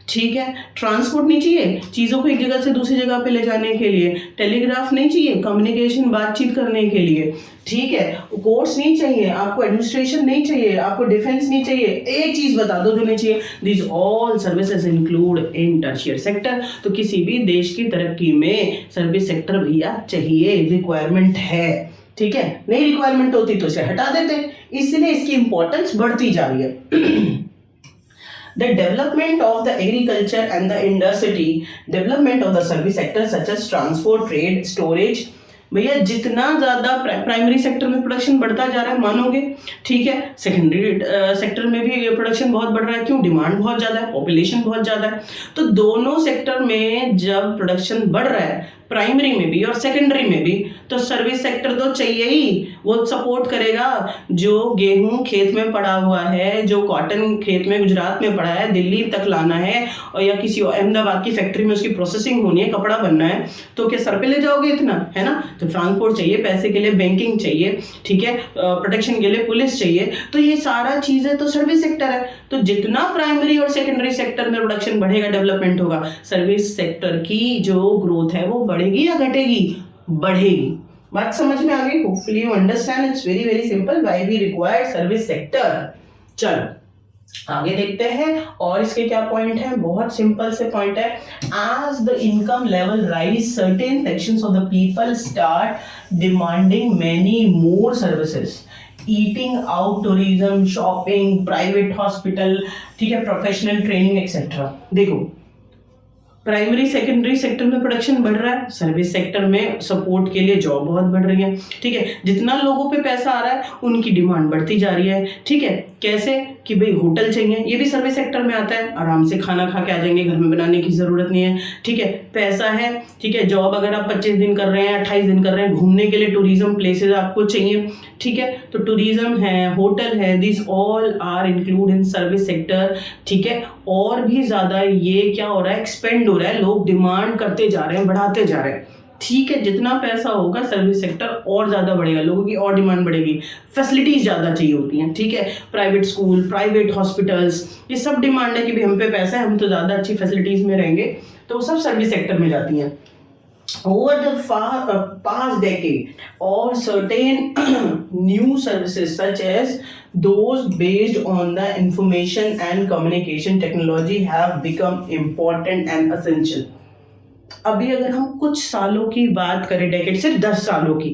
ठीक है, ट्रांसपोर्ट नहीं चाहिए चीज़ों को एक जगह से दूसरी जगह पे ले जाने के लिए, टेलीग्राफ नहीं चाहिए कम्युनिकेशन बातचीत करने के लिए, ठीक है, कोर्ट्स नहीं चाहिए आपको, एडमिनिस्ट्रेशन नहीं चाहिए आपको, डिफेंस नहीं चाहिए। एक चीज़ बता दो जो नहीं चाहिए, this all services include in tertiary sector. तो किसी भी देश की तरक्की में सर्विस सेक्टर भैया चाहिए, रिक्वायरमेंट है। ठीक है, नई रिक्वायरमेंट होती तो इसे हटा देते, इसलिए इसकी इंपॉर्टेंस बढ़ती जा रही है। The development of the agriculture and the industry, development of the service sector such as transport, trade, storage, भैया जितना ज़्यादा प्राइमरी सेक्टर में प्रोडक्शन बढ़ता जा रहा है मानोगे, ठीक है, सेकेंडरी सेक्टर में भी प्रोडक्शन बहुत बढ़ रहा है। क्यों? डिमांड बहुत ज़्यादा है, पॉपुलेशन बहुत ज़्यादा है। तो दोनों सेक्टर में जब प्रोडक्शन बढ़ रहा है, प्राइमरी में भी और सेकेंडरी में भी, तो सर्विस सेक्टर तो चाहिए ही, वो सपोर्ट करेगा। जो गेहूं खेत में पड़ा हुआ है, जो कॉटन खेत में गुजरात में पड़ा है, दिल्ली तक लाना है, और या किसी अहमदाबाद की फैक्ट्री में उसकी प्रोसेसिंग होनी है, कपड़ा बनना है, तो क्या सर पे ले जाओगे इतना, है ना? तो ट्रांसपोर्ट चाहिए, पैसे के लिए बैंकिंग चाहिए, ठीक है, प्रोटेक्शन के लिए पुलिस चाहिए, तो ये सारा चीज़ें तो सर्विस सेक्टर है। तो जितना प्राइमरी और सेकेंडरी सेक्टर में प्रोडक्शन बढ़ेगा, डेवलपमेंट होगा, सर्विस सेक्टर की जो ग्रोथ है वो बढ़ेगी या घटेगी? बढ़ेगी। बात समझ में आ गई? Hopefully you understand, it's very very simple why we require service sector. चलो आगे देखते हैं, और इसके क्या पॉइंट है? बहुत सिंपल से पॉइंट है। As the income level rise, certain sections of the people start demanding many more services, eating out, tourism, shopping, private hospital, ठीक है, प्रोफेशनल ट्रेनिंग एक्सेट्रा। देखो, प्राइमरी सेकेंडरी सेक्टर में प्रोडक्शन बढ़ रहा है, सर्विस सेक्टर में support के लिए जॉब बहुत बढ़ रही है, ठीक है, जितना लोगों पे पैसा आ रहा है उनकी डिमांड बढ़ती जा रही है, ठीक है। कैसे? कि भाई होटल चाहिए, ये भी सर्विस सेक्टर में आता है, आराम से खाना खा के आ जाएंगे, घर में बनाने की ज़रूरत नहीं है, ठीक है, पैसा है, ठीक है, जॉब अगर आप 25 दिन कर रहे हैं, 28 दिन कर रहे हैं, घूमने के लिए टूरिज्म प्लेसेस आपको चाहिए, ठीक है, तो टूरिज्म है, होटल है, this all are include in service sector, ठीक है। और भी ज़्यादा ये क्या हो रहा है? एक्सपेंड हो रहा है, लोग डिमांड करते जा रहे हैं, बढ़ाते जा रहे हैं, ठीक है। जितना पैसा होगा सर्विस सेक्टर और ज़्यादा बढ़ेगा, लोगों की और डिमांड बढ़ेगी, फैसिलिटीज़ ज़्यादा चाहिए होती हैं, ठीक है, प्राइवेट स्कूल, प्राइवेट हॉस्पिटल्स, ये सब डिमांड है कि भाई हम पे पैसा है, हम तो ज़्यादा अच्छी फैसिलिटीज़ में रहेंगे, तो वो सब सर्विस सेक्टर में जाती हैं। Over the past decade, or certain new services such as those based on the information and communication technology have become important and essential. अभी अगर हम कुछ सालों की बात करें, डेकेड सिर्फ 10 सालों की,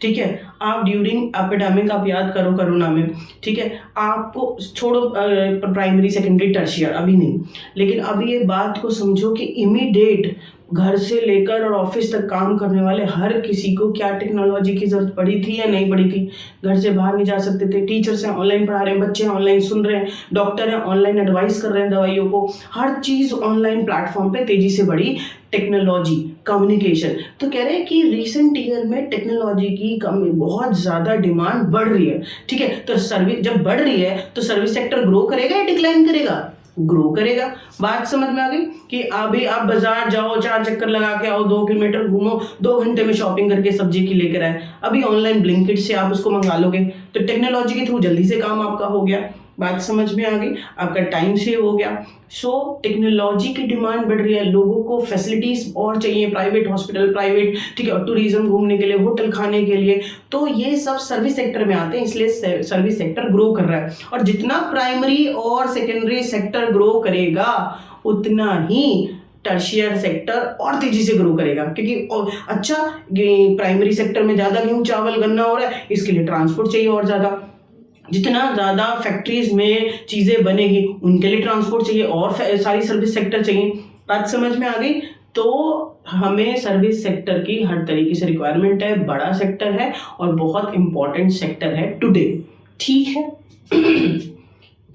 ठीक है, आप ड्यूरिंग एपिडेमिक आप याद करो कोरोना में, ठीक है, आपको छोड़ो प्राइमरी सेकेंडरी टर्शियर अभी नहीं, लेकिन अभी ये बात को समझो कि इमीडिएट घर से लेकर और ऑफिस तक काम करने वाले हर किसी को क्या टेक्नोलॉजी की जरूरत पड़ी थी या नहीं पड़ी थी? घर से बाहर नहीं जा सकते थे, टीचर्स हैं ऑनलाइन पढ़ा रहे हैं, बच्चे हैं ऑनलाइन सुन रहे हैं, डॉक्टर हैं ऑनलाइन एडवाइस कर रहे हैं दवाइयों को, हर चीज़ ऑनलाइन प्लेटफॉर्म पे तेजी से बढ़ी टेक्नोलॉजी, कम्युनिकेशन। तो कह रहे हैं कि रिसेंट ईयर में टेक्नोलॉजी की बहुत ज़्यादा डिमांड बढ़ रही है, ठीक है। तो सर्विस जब बढ़ रही है तो सर्विस सेक्टर ग्रो करेगा या डिक्लाइन करेगा? ग्रो करेगा। बात समझ में आ गई कि अभी आप बाजार जाओ, 4 चक्कर लगा के आओ, 2 किलोमीटर घूमो, 2 घंटे में शॉपिंग करके सब्जी की लेकर आए, अभी ऑनलाइन ब्लिंकिट से आप उसको मंगा लोगे, तो टेक्नोलॉजी के थ्रू जल्दी से काम आपका हो गया। बात समझ में आ गई, आपका टाइम सेव हो गया। सो टेक्नोलॉजी की डिमांड बढ़ रही है, लोगों को फैसिलिटीज और चाहिए, प्राइवेट हॉस्पिटल, प्राइवेट, ठीक है, टूरिज्म घूमने के लिए, होटल खाने के लिए, तो ये सब सर्विस सेक्टर में आते हैं, इसलिए सर्विस सेक्टर ग्रो कर रहा है। और जितना प्राइमरी और सेकेंडरी सेक्टर ग्रो करेगा उतना ही टर्शियर सेक्टर और तेजी से ग्रो करेगा, क्योंकि अच्छा प्राइमरी सेक्टर में ज़्यादा गेहूँ चावल गन्ना हो रहा है, इसके लिए ट्रांसपोर्ट चाहिए और ज़्यादा, जितना ज़्यादा फैक्ट्रीज में चीज़ें बनेगी उनके लिए ट्रांसपोर्ट चाहिए और सारी सर्विस सेक्टर चाहिए। बात समझ में आ गई? तो हमें सर्विस सेक्टर की हर तरीके से रिक्वायरमेंट है, बड़ा सेक्टर है और बहुत इंपॉर्टेंट सेक्टर है टुडे, ठीक है।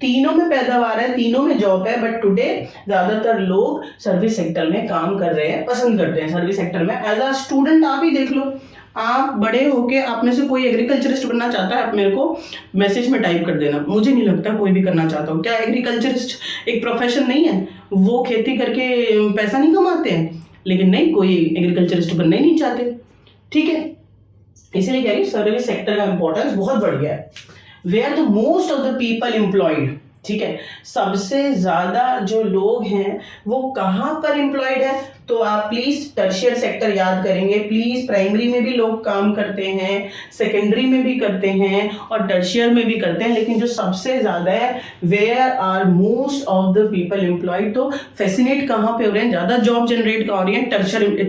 तीनों में पैदावार है, तीनों में जॉब है, बट टुडे ज़्यादातर लोग सर्विस सेक्टर में काम कर रहे हैं, पसंद करते हैं सर्विस सेक्टर में। एज अ स्टूडेंट आप ही देख लो, आप बड़े होके आप में से कोई एग्रीकल्चरिस्ट बनना चाहता है, आप मेरे को मैसेज में टाइप कर देना, मुझे नहीं लगता कोई भी करना चाहता हो। क्या एग्रीकल्चरिस्ट एक प्रोफेशन नहीं है? वो खेती करके पैसा नहीं कमाते हैं, लेकिन नहीं, कोई एग्रीकल्चरिस्ट बनना ही नहीं चाहते, ठीक है। इसलिए कह रही सर्विस सेक्टर का इंपॉर्टेंस बहुत बढ़ गया है। Where the most of the people employed, ठीक है, सबसे ज्यादा जो लोग हैं वो कहाँ पर एम्प्लॉयड है? तो आप प्लीज टर्शियर सेक्टर याद करेंगे। प्लीज प्राइमरी में भी लोग काम करते हैं, सेकेंडरी में भी करते हैं और टर्शियर में भी करते हैं, लेकिन जो सबसे ज्यादा है where are most of the people employed, तो फैसिनेट कहाँ पे हो रहे हैं, ज्यादा जॉब जनरेट कहाँ हो रही है,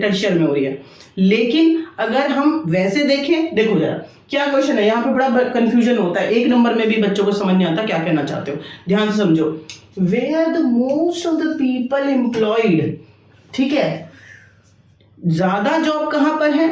टर्शियर में हो रही है। लेकिन अगर हम वैसे देखें, देखो जरा क्या क्वेश्चन है यहाँ पे, बड़ा कंफ्यूजन होता है, एक नंबर में भी बच्चों को समझ नहीं आता क्या कहना चाहते हो, ध्यान से समझो। Where the most of the people employed, ठीक है, ज्यादा जॉब कहां पर है,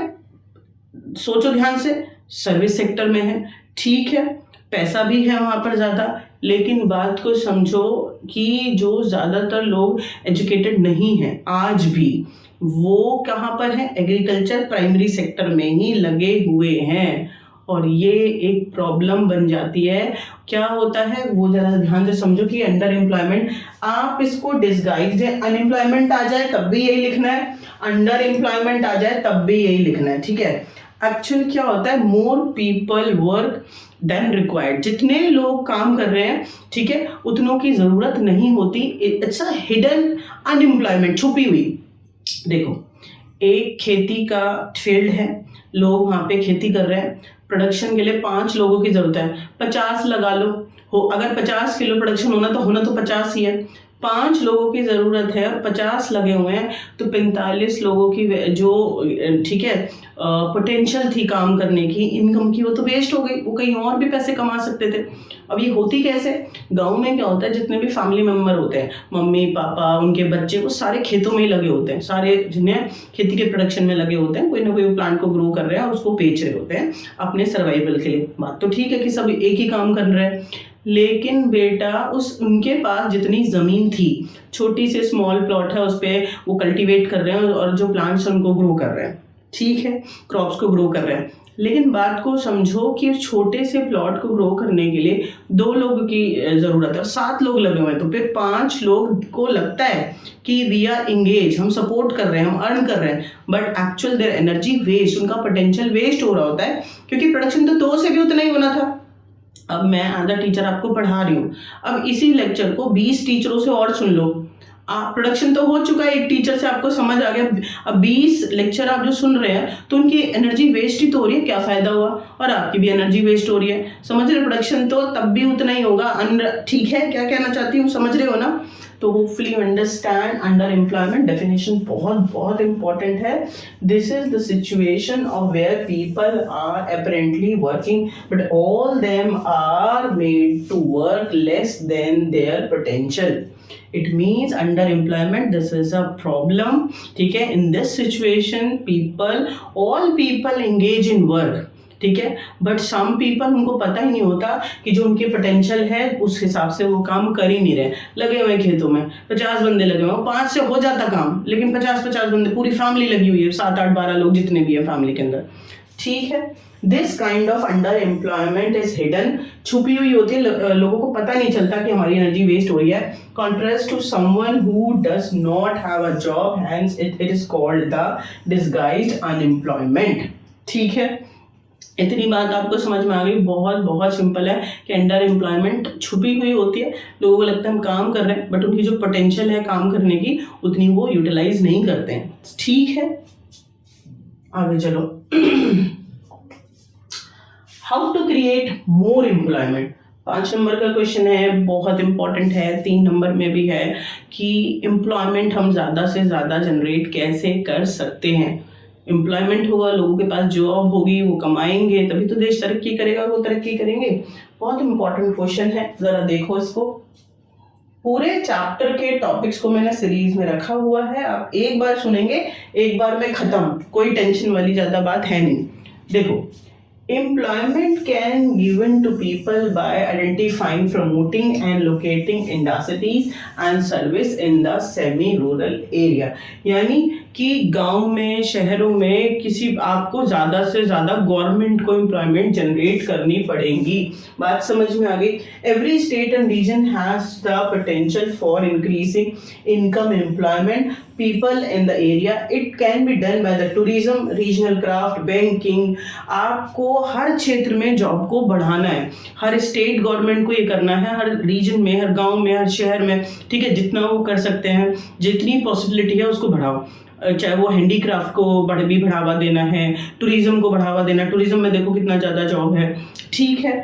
सोचो ध्यान से, सर्विस सेक्टर में है, ठीक है, पैसा भी है वहां पर ज्यादा, लेकिन बात को समझो कि जो ज्यादातर लोग एजुकेटेड नहीं है आज भी, वो कहां पर है, एग्रीकल्चर प्राइमरी सेक्टर में ही लगे हुए हैं, और ये एक प्रॉब्लम बन जाती है। क्या होता है वो जरा ध्यान से समझो कि अंडर एम्प्लॉयमेंट, आप इसको डिस्गाइज है, अनएम्प्लॉयमेंट आ जाए तब भी यही लिखना है, अंडर एम्प्लॉयमेंट आ जाए तब भी यही लिखना है, ठीक है। एक्चुअल क्या होता है, more people work than required, जितने लोग काम कर रहे हैं, ठीक है, उतनों की जरूरत नहीं होती, इट्स अ हिडन अनएम्प्लॉयमेंट, छुपी हुई। देखो एक खेती का फील्ड है, लोग वहां पे खेती कर रहे हैं, प्रोडक्शन के लिए 5 लोगों की जरूरत है, 50 लगा लो, हो अगर 50 किलो प्रोडक्शन होना तो 50 ही है, 5 लोगों की जरूरत है और 50 लगे हुए हैं, तो 45 लोगों की जो, ठीक है, पोटेंशियल थी काम करने की, इनकम की, वो तो वेस्ट हो गई, वो कहीं और भी पैसे कमा सकते थे। अब ये होती कैसे, गांव में क्या होता है, जितने भी फैमिली मेंबर होते हैं, मम्मी पापा उनके बच्चे, वो सारे खेतों में ही लगे होते हैं, सारे जिन्हें खेती के प्रोडक्शन में लगे होते हैं, कोई ना कोई प्लांट को ग्रो कर रहे हैं और उसको बेच रहे होते हैं अपने सर्वाइवल के लिए। बात तो ठीक है कि सब एक ही काम कर रहे हैं, लेकिन बेटा उनके पास जितनी ज़मीन थी, छोटी से स्मॉल प्लॉट है, उस पर वो कल्टीवेट कर रहे हैं और जो प्लांट्स उनको ग्रो कर रहे हैं, ठीक है, क्रॉप्स को ग्रो कर रहे हैं, लेकिन बात को समझो कि छोटे से प्लॉट को ग्रो करने के लिए 2 लोगों की ज़रूरत है और 7 लोग लगे हुए हैं, तो फिर 5 लोग को लगता है कि वी आर इंगेज, हम सपोर्ट कर रहे हैं, हम अर्न कर रहे हैं, but actual their energy waste, उनका पोटेंशियल वेस्ट हो रहा होता है, क्योंकि प्रोडक्शन तो 2 से भी उतना ही होना था। अब मैं एज अ टीचर आपको पढ़ा रही हूँ, अब इसी लेक्चर को 20 टीचरों से और सुन लो, प्रोडक्शन तो हो चुका है, एक टीचर से आपको समझ आ गया, अब 20 लेक्चर आप जो सुन रहे हैं तो उनकी एनर्जी वेस्ट ही तो हो रही है, क्या फायदा हुआ, और आपकी भी एनर्जी वेस्ट हो रही है, समझ रहे, प्रोडक्शन तो तब भी उतना ही होगा, ठीक है, क्या कहना चाहती हूँ, समझ रहे हो ना। तो hopefully you understand under employment definition बहुत इंपॉर्टेंट है। This is the situation of where people are apparently working but all them are made to work less than their potential. It means underemployment, this is a problem, ठीक है। In this situation all people engage in work, ठीक है, but some people, उनको पता ही नहीं होता कि जो उनके पोटेंशियल है उस हिसाब से वो काम कर ही नहीं रहे, लगे हुए खेतों में, 50 बंदे लगे हुए, 5 से हो जाता काम, लेकिन 50 बंदे, पूरी फैमिली लगी हुई है, 7, 8, 12 लोग जितने भी है फैमिली के अंदर, ठीक है। This kind of under employment is hidden, छुपी हुई होती है, लोगों को पता नहीं चलता कि हमारी एनर्जी वेस्ट हो रही है। Contrast to someone who does not have a job, hence it is called the disguised unemployment, ठीक है। इतनी बात आपको समझ में आ गई, बहुत सिंपल है कि अंडर एम्प्लॉयमेंट छुपी हुई होती है, लोगों को लगता है हम काम कर रहे हैं, बट उनकी जो पोटेंशियल है काम करने की उतनी वो यूटिलाइज नहीं करते हैं, ठीक है। आगे चलो। How to create more employment, 5 number का क्वेश्चन है, बहुत इंपॉर्टेंट है, 3 नंबर में भी है कि एम्प्लॉयमेंट हम ज़्यादा से ज़्यादा जनरेट कैसे कर सकते हैं। एम्प्लॉयमेंट होगा, लोगों के पास जॉब होगी, वो कमाएंगे, तभी तो देश तरक्की करेगा, वो तरक्की करेंगे। बहुत इंपॉर्टेंट क्वेश्चन है, ज़रा देखो इसको। पूरे चैप्टर के टॉपिक्स को मैंने सीरीज में रखा हुआ है, आप एक बार सुनेंगे, एक बार में खत्म, कोई टेंशन वाली ज़्यादा बात है नहीं। देखो, employment can given to people by identifying, promoting and locating industries and service in the semi-rural area, यानी कि गांव में, शहरों में किसी आपको ज़्यादा से ज़्यादा गवर्नमेंट को एम्प्लॉयमेंट जनरेट करनी पड़ेगी। बात समझ में आ गई। Every state and region has the potential for increasing income employment people in the area. It can be done by the tourism, regional craft, banking. आपको हर क्षेत्र में जॉब को बढ़ाना है, हर स्टेट गवर्नमेंट को ये करना है, हर रीजन में, हर गांव में, हर शहर में, ठीक है, जितना वो कर सकते हैं, जितनी पॉसिबिलिटी है उसको बढ़ाओ। चाहे वो हैंडीक्राफ्ट को भी बढ़ावा देना है, टूरिज्म को बढ़ावा देना, टूरिज्म में देखो कितना ज़्यादा जॉब है, ठीक है।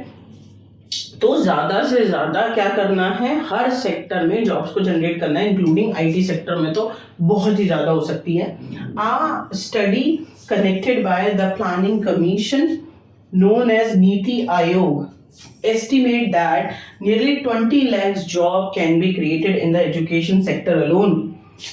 तो ज़्यादा से ज़्यादा क्या करना है, हर सेक्टर में जॉब्स को जनरेट करना है, इंक्लूडिंग आईटी सेक्टर में तो बहुत ही ज़्यादा हो सकती है। Study connected by the planning commission known as Niti Aayog estimate that nearly 20 lakhs job can be created in the education sector alone.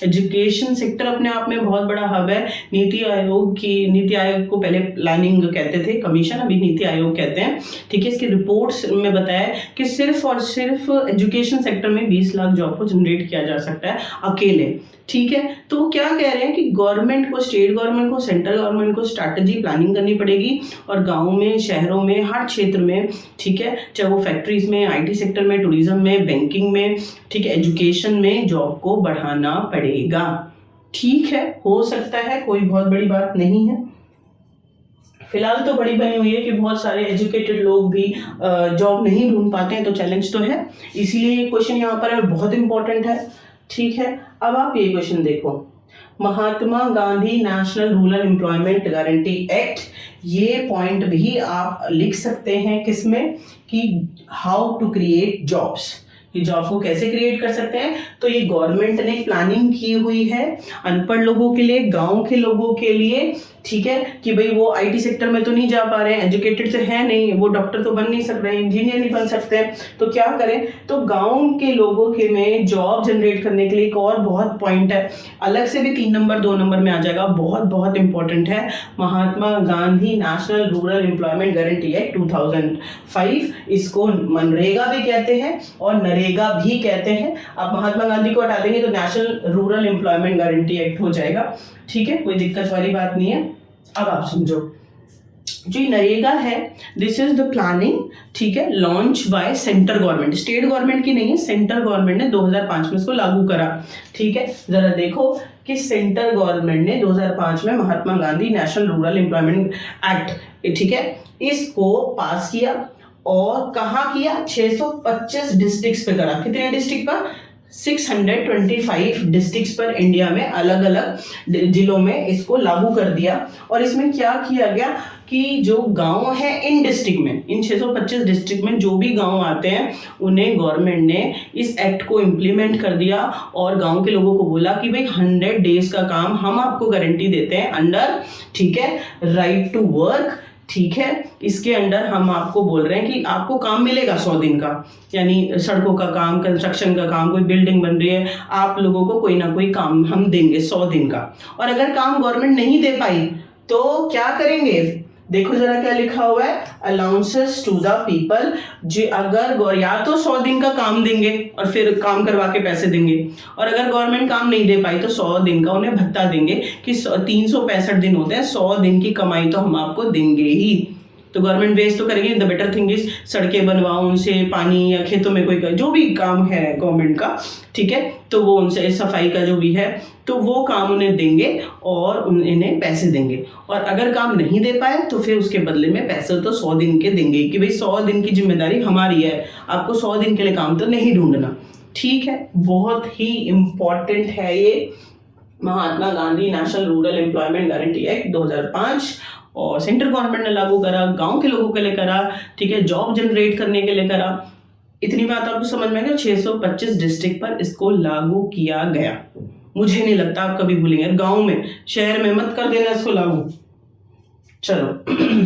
Education sector अपने आप में बहुत बड़ा हब है। नीति आयोग को पहले प्लानिंग कहते थे कमीशन, अभी नीति आयोग कहते हैं, ठीक है। इसकी रिपोर्ट्स में बताया कि सिर्फ और सिर्फ एजुकेशन सेक्टर में 20 लाख जॉब को जनरेट किया जा सकता है अकेले, ठीक है। तो वो क्या कह रहे हैं कि गवर्नमेंट को, स्टेट गवर्नमेंट को, सेंट्रल गवर्नमेंट को स्ट्रैटेजी प्लानिंग करनी पड़ेगी और गाँव में, शहरों में, हर क्षेत्र में, ठीक है, चाहे वो फैक्ट्रीज में, आईटी सेक्टर में, टूरिज्म में, बैंकिंग में, ठीक है, एजुकेशन में जॉब को बढ़ाना पड़ेगा, ठीक है। हो सकता है, कोई बहुत बड़ी बात नहीं है। फिलहाल तो बड़ी बनी हुई है कि बहुत सारे एजुकेटेड लोग भी जॉब नहीं ढूंढ पाते हैं, तो चैलेंज तो है, इसीलिए ये क्वेश्चन यहाँ पर बहुत इंपॉर्टेंट है, ठीक है। अब आप ये क्वेश्चन देखो, Mahatma Gandhi national rural employment guarantee act, ये पॉइंट भी आप लिख सकते हैं किसमें, कि हाउ टू क्रिएट जॉब्स, ये जॉब को कैसे क्रिएट कर सकते हैं। तो ये गवर्नमेंट ने प्लानिंग की हुई है अनपढ़ लोगों के लिए, गांव के लोगों के लिए, ठीक है, कि भाई वो आईटी सेक्टर में तो नहीं जा पा रहे हैं, एजुकेटेड तो है नहीं, वो डॉक्टर तो बन नहीं सक रहे, इंजीनियर नहीं बन सकते हैं, तो क्या करें, तो गांव के लोगों के में जॉब जनरेट करने के लिए एक और बहुत पॉइंट है, अलग से भी 3 नंबर 2 नंबर में आ जाएगा, बहुत बहुत इंपॉर्टेंट है, Mahatma Gandhi national rural employment guarantee act 2005, इसको मनरेगा भी कहते हैं और नरेगा भी कहते हैं। आप महात्मा गांधी को हटा देंगे तो national rural employment guarantee act हो जाएगा, ठीक है, कोई दिक्कत वाली बात नहीं है। अब आप समझो, जो नरेगा है, दिस इज द प्लानिंग, ठीक है, launch by central government, state government की नहीं है, सेंट्रल गवर्नमेंट ने 2005 में इसको लागू करा, ठीक है। जरा देखो कि सेंट्रल गवर्नमेंट ने 2005 में Mahatma Gandhi national rural employment act, ठीक है, इसको पास किया और कहाँ किया, 625 डिस्ट्रिक्ट्स पे करा। कितने डिस्ट्रिक्ट पर, 625 डिस्ट्रिक्ट्स पर इंडिया में अलग अलग जिलों में इसको लागू कर दिया। और इसमें क्या किया गया कि जो गांव है इन डिस्ट्रिक्ट में, इन 625 डिस्ट्रिक्ट में जो भी गांव आते हैं उन्हें गवर्नमेंट ने इस एक्ट को इम्प्लीमेंट कर दिया और गांव के लोगों को बोला कि भाई 100 डेज का काम हम आपको गारंटी देते हैं अंडर, ठीक है, राइट टू वर्क, ठीक है, इसके अंडर हम आपको बोल रहे हैं कि आपको काम मिलेगा 100 दिन का, यानी सड़कों का काम, कंस्ट्रक्शन का काम, कोई बिल्डिंग बन रही है, आप लोगों को कोई ना कोई काम हम देंगे 100 दिन का। और अगर काम गवर्नमेंट नहीं दे पाई तो क्या करेंगे, देखो जरा क्या लिखा हुआ है, अलाउंसेस टू द पीपल, जो अगर या तो 100 दिन का काम देंगे और फिर काम करवा के पैसे देंगे, और अगर गवर्नमेंट काम नहीं दे पाई तो 100 दिन का उन्हें भत्ता देंगे कि 365 दिन होते हैं, 100 दिन की कमाई तो हम आपको देंगे ही। तो गवर्नमेंट वेस्ट तो करेंगे, द बेटर थिंग इज सड़कें बनवाओ उनसे, पानी या खेतों में कोई जो भी काम है गवर्नमेंट का, ठीक है, तो वो उनसे सफाई का जो भी है तो वो काम उन्हें देंगे और इन्हें पैसे देंगे। और अगर काम नहीं दे पाए तो फिर उसके बदले में पैसे तो 100 दिन के देंगे कि भाई 100 दिन की जिम्मेदारी हमारी है, आपको 100 दिन के लिए काम तो नहीं ढूंढना, ठीक है। बहुत ही इम्पॉर्टेंट है ये Mahatma Gandhi national rural employment guarantee act 2005, और सेंट्रल गवर्नमेंट ने लागू करा, गांव के लोगों के लिए करा, ठीक है, जॉब जनरेट करने के लिए करा। इतनी बात आपको समझ में आ गया, 625 डिस्ट्रिक्ट पर इसको लागू किया गया। मुझे नहीं लगता आप कभी भूलेंगे, गांव में, शहर में मत कर देना इसको लागू। चलो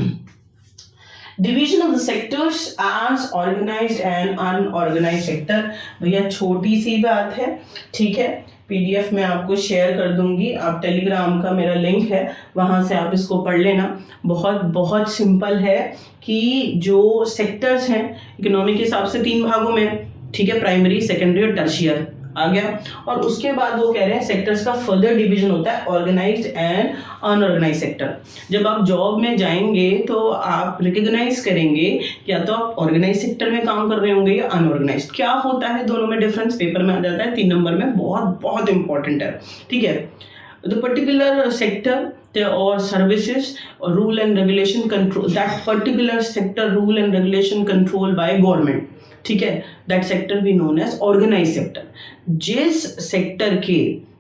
division of the sectors as organised and unorganised sector, भैया छोटी सी बात है, ठीक है, पीडीएफ में आपको शेयर कर दूंगी, आप टेलीग्राम का मेरा लिंक है वहाँ से आप इसको पढ़ लेना। बहुत बहुत सिंपल है कि जो सेक्टर्स हैं इकोनॉमी के हिसाब से 3 भागों में, ठीक है, प्राइमरी, सेकेंडरी और टर्शियर आ गया। और उसके बाद वो कह रहे हैं सेक्टर्स का फर्दर डिवीजन होता है ऑर्गेनाइज्ड एंड अनऑर्गेनाइज्ड सेक्टर। जब आप जॉब में जाएंगे तो आप रिकॉग्नाइज करेंगे या तो आप ऑर्गेनाइज सेक्टर में काम कर रहे होंगे या अनऑर्गेनाइज्ड। क्या होता है दोनों में डिफरेंस, पेपर में आ जाता है 3 नंबर में, बहुत बहुत इंपॉर्टेंट है, ठीक है। द पर्टिकुलर सेक्टर और services rule and regulation control, that particular sector rule and regulation control by government, ठीक है, दैट सेक्टर भी नोन एज ऑर्गेनाइज सेक्टर। जिस सेक्टर के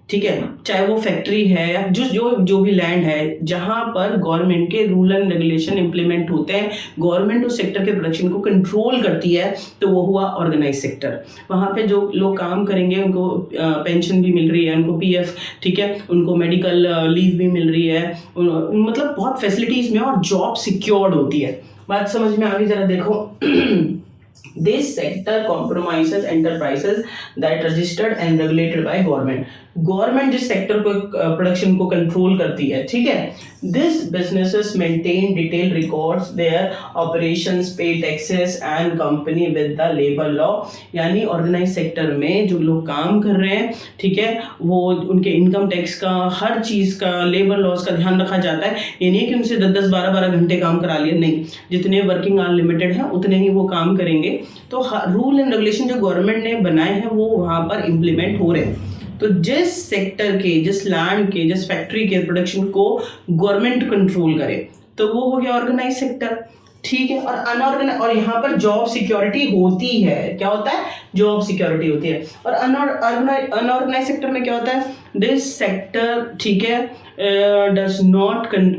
ठीक है, चाहे वो फैक्ट्री है या जो भी लैंड है जहां पर गवर्नमेंट के रूल एंड रेगुलेशन इंप्लीमेंट होते हैं, गवर्नमेंट उस सेक्टर के प्रोडक्शन को कंट्रोल करती है, तो वो हुआ ऑर्गेनाइज सेक्टर। वहां पे जो लोग काम करेंगे उनको पेंशन भी मिल रही है, उनको पीएफ, ठीक है, उनको मेडिकल लीव भी मिल रही है, मतलब बहुत फैसिलिटीज में, और जॉब सिक्योर्ड होती है। बात समझ में आगे जरा देखो। This sector compromises enterprises that registered and regulated by government. Government जिस सेक्टर को प्रोडक्शन को कंट्रोल करती है, ठीक है, this businesses maintain detail records their operations, pay taxes and comply with the labour law. यानी ऑर्गेनाइज सेक्टर में जो लोग काम कर रहे हैं, ठीक है, वो उनके इनकम टैक्स का, हर चीज का, लेबर लॉज का ध्यान रखा जाता है। ये नहीं कि उनसे 10-10, 12-12 घंटे काम करा लिए, नहीं, जितने वर्किंग आवर लिमिटेड है उतने ही वो काम करेंगे। तो रूल एंड रेगुलेशन जो गवर्नमेंट ने बनाए हैं वो वहां पर इम्प्लीमेंट हो रहे हैं। तो जिस सेक्टर के, जिस लैंड के, जिस फैक्ट्री के प्रोडक्शन को गवर्नमेंट कंट्रोल करे, तो वो हो गया ऑर्गेनाइज सेक्टर, ठीक है। और अनऑर्गेनाइज, और यहाँ पर जॉब सिक्योरिटी होती है। क्या होता है? जॉब सिक्योरिटी होती है। और अनऑर्गेनाइज सेक्टर में क्या होता है? दिस सेक्टर, ठीक है,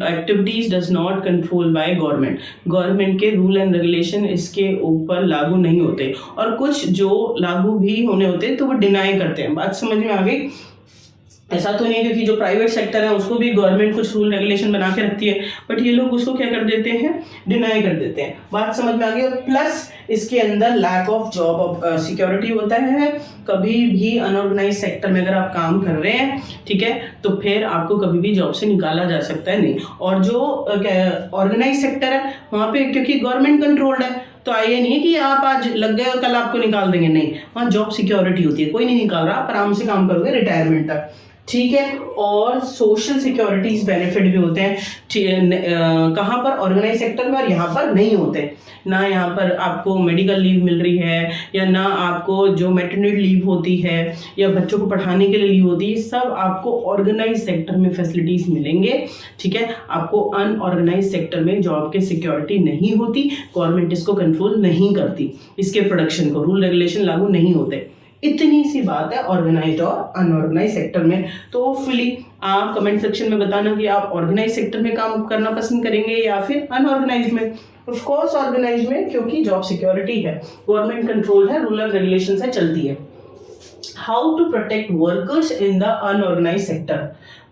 activities does not control by government. Government के रूल एंड रेगुलेशन इसके ऊपर लागू नहीं होते, और कुछ जो लागू भी होने होते हैं तो वो डिनाई करते हैं। बात समझ में आ गई? ऐसा तो नहीं है, क्योंकि जो प्राइवेट सेक्टर है उसको भी गवर्नमेंट कुछ रूल रेगुलेशन बना के रखती है, बट ये लोग उसको क्या कर देते हैं? डिनाई कर देते हैं। बात समझ में आ गई? और प्लस इसके अंदर लैक ऑफ जॉब सिक्योरिटी होता है। कभी भी अनऑर्गेनाइज सेक्टर में अगर आप काम कर रहे हैं, ठीक है, तो फिर आपको कभी भी जॉब से निकाला जा सकता है, नहीं। और जो ऑर्गेनाइज सेक्टर है वहाँ पे क्योंकि गवर्नमेंट कंट्रोल्ड है, तो ये नहीं है कि आप आज लग गए और कल आपको निकाल देंगे, नहीं। वहाँ जॉब सिक्योरिटी होती है, कोई नहीं निकाल रहा, आप आराम से काम करोगे रिटायरमेंट तक, ठीक है। और सोशल सिक्योरिटीज बेनिफिट भी होते हैं, कहाँ पर? ऑर्गेनाइज सेक्टर में। और यहाँ पर नहीं होते ना। यहाँ पर आपको मेडिकल लीव मिल रही है, या ना आपको जो मैटरनिटी लीव होती है, या बच्चों को पढ़ाने के लिए लीव होती है, सब आपको ऑर्गेनाइज सेक्टर में फैसिलिटीज मिलेंगे, ठीक है। आपको अनऑर्गेनाइज सेक्टर में जॉब की सिक्योरिटी नहीं होती, गवर्नमेंट इसको कंट्रोल नहीं करती, इसके प्रोडक्शन को रूल रेगुलेशन लागू नहीं होते। इतनी सी बात है ऑर्गेनाइज्ड और अनऑर्गेनाइज सेक्टर में। तो होपफुली आप कमेंट सेक्शन में बताना कि आप ऑर्गेनाइज सेक्टर में काम करना पसंद करेंगे या फिर अनऑर्गेनाइज में। ऑफ कोर्स ऑर्गेनाइज में, क्योंकि जॉब सिक्योरिटी है, गवर्नमेंट कंट्रोल है, रूल एंड रेगुलेशन से चलती है। How to protect workers in the unorganised sector.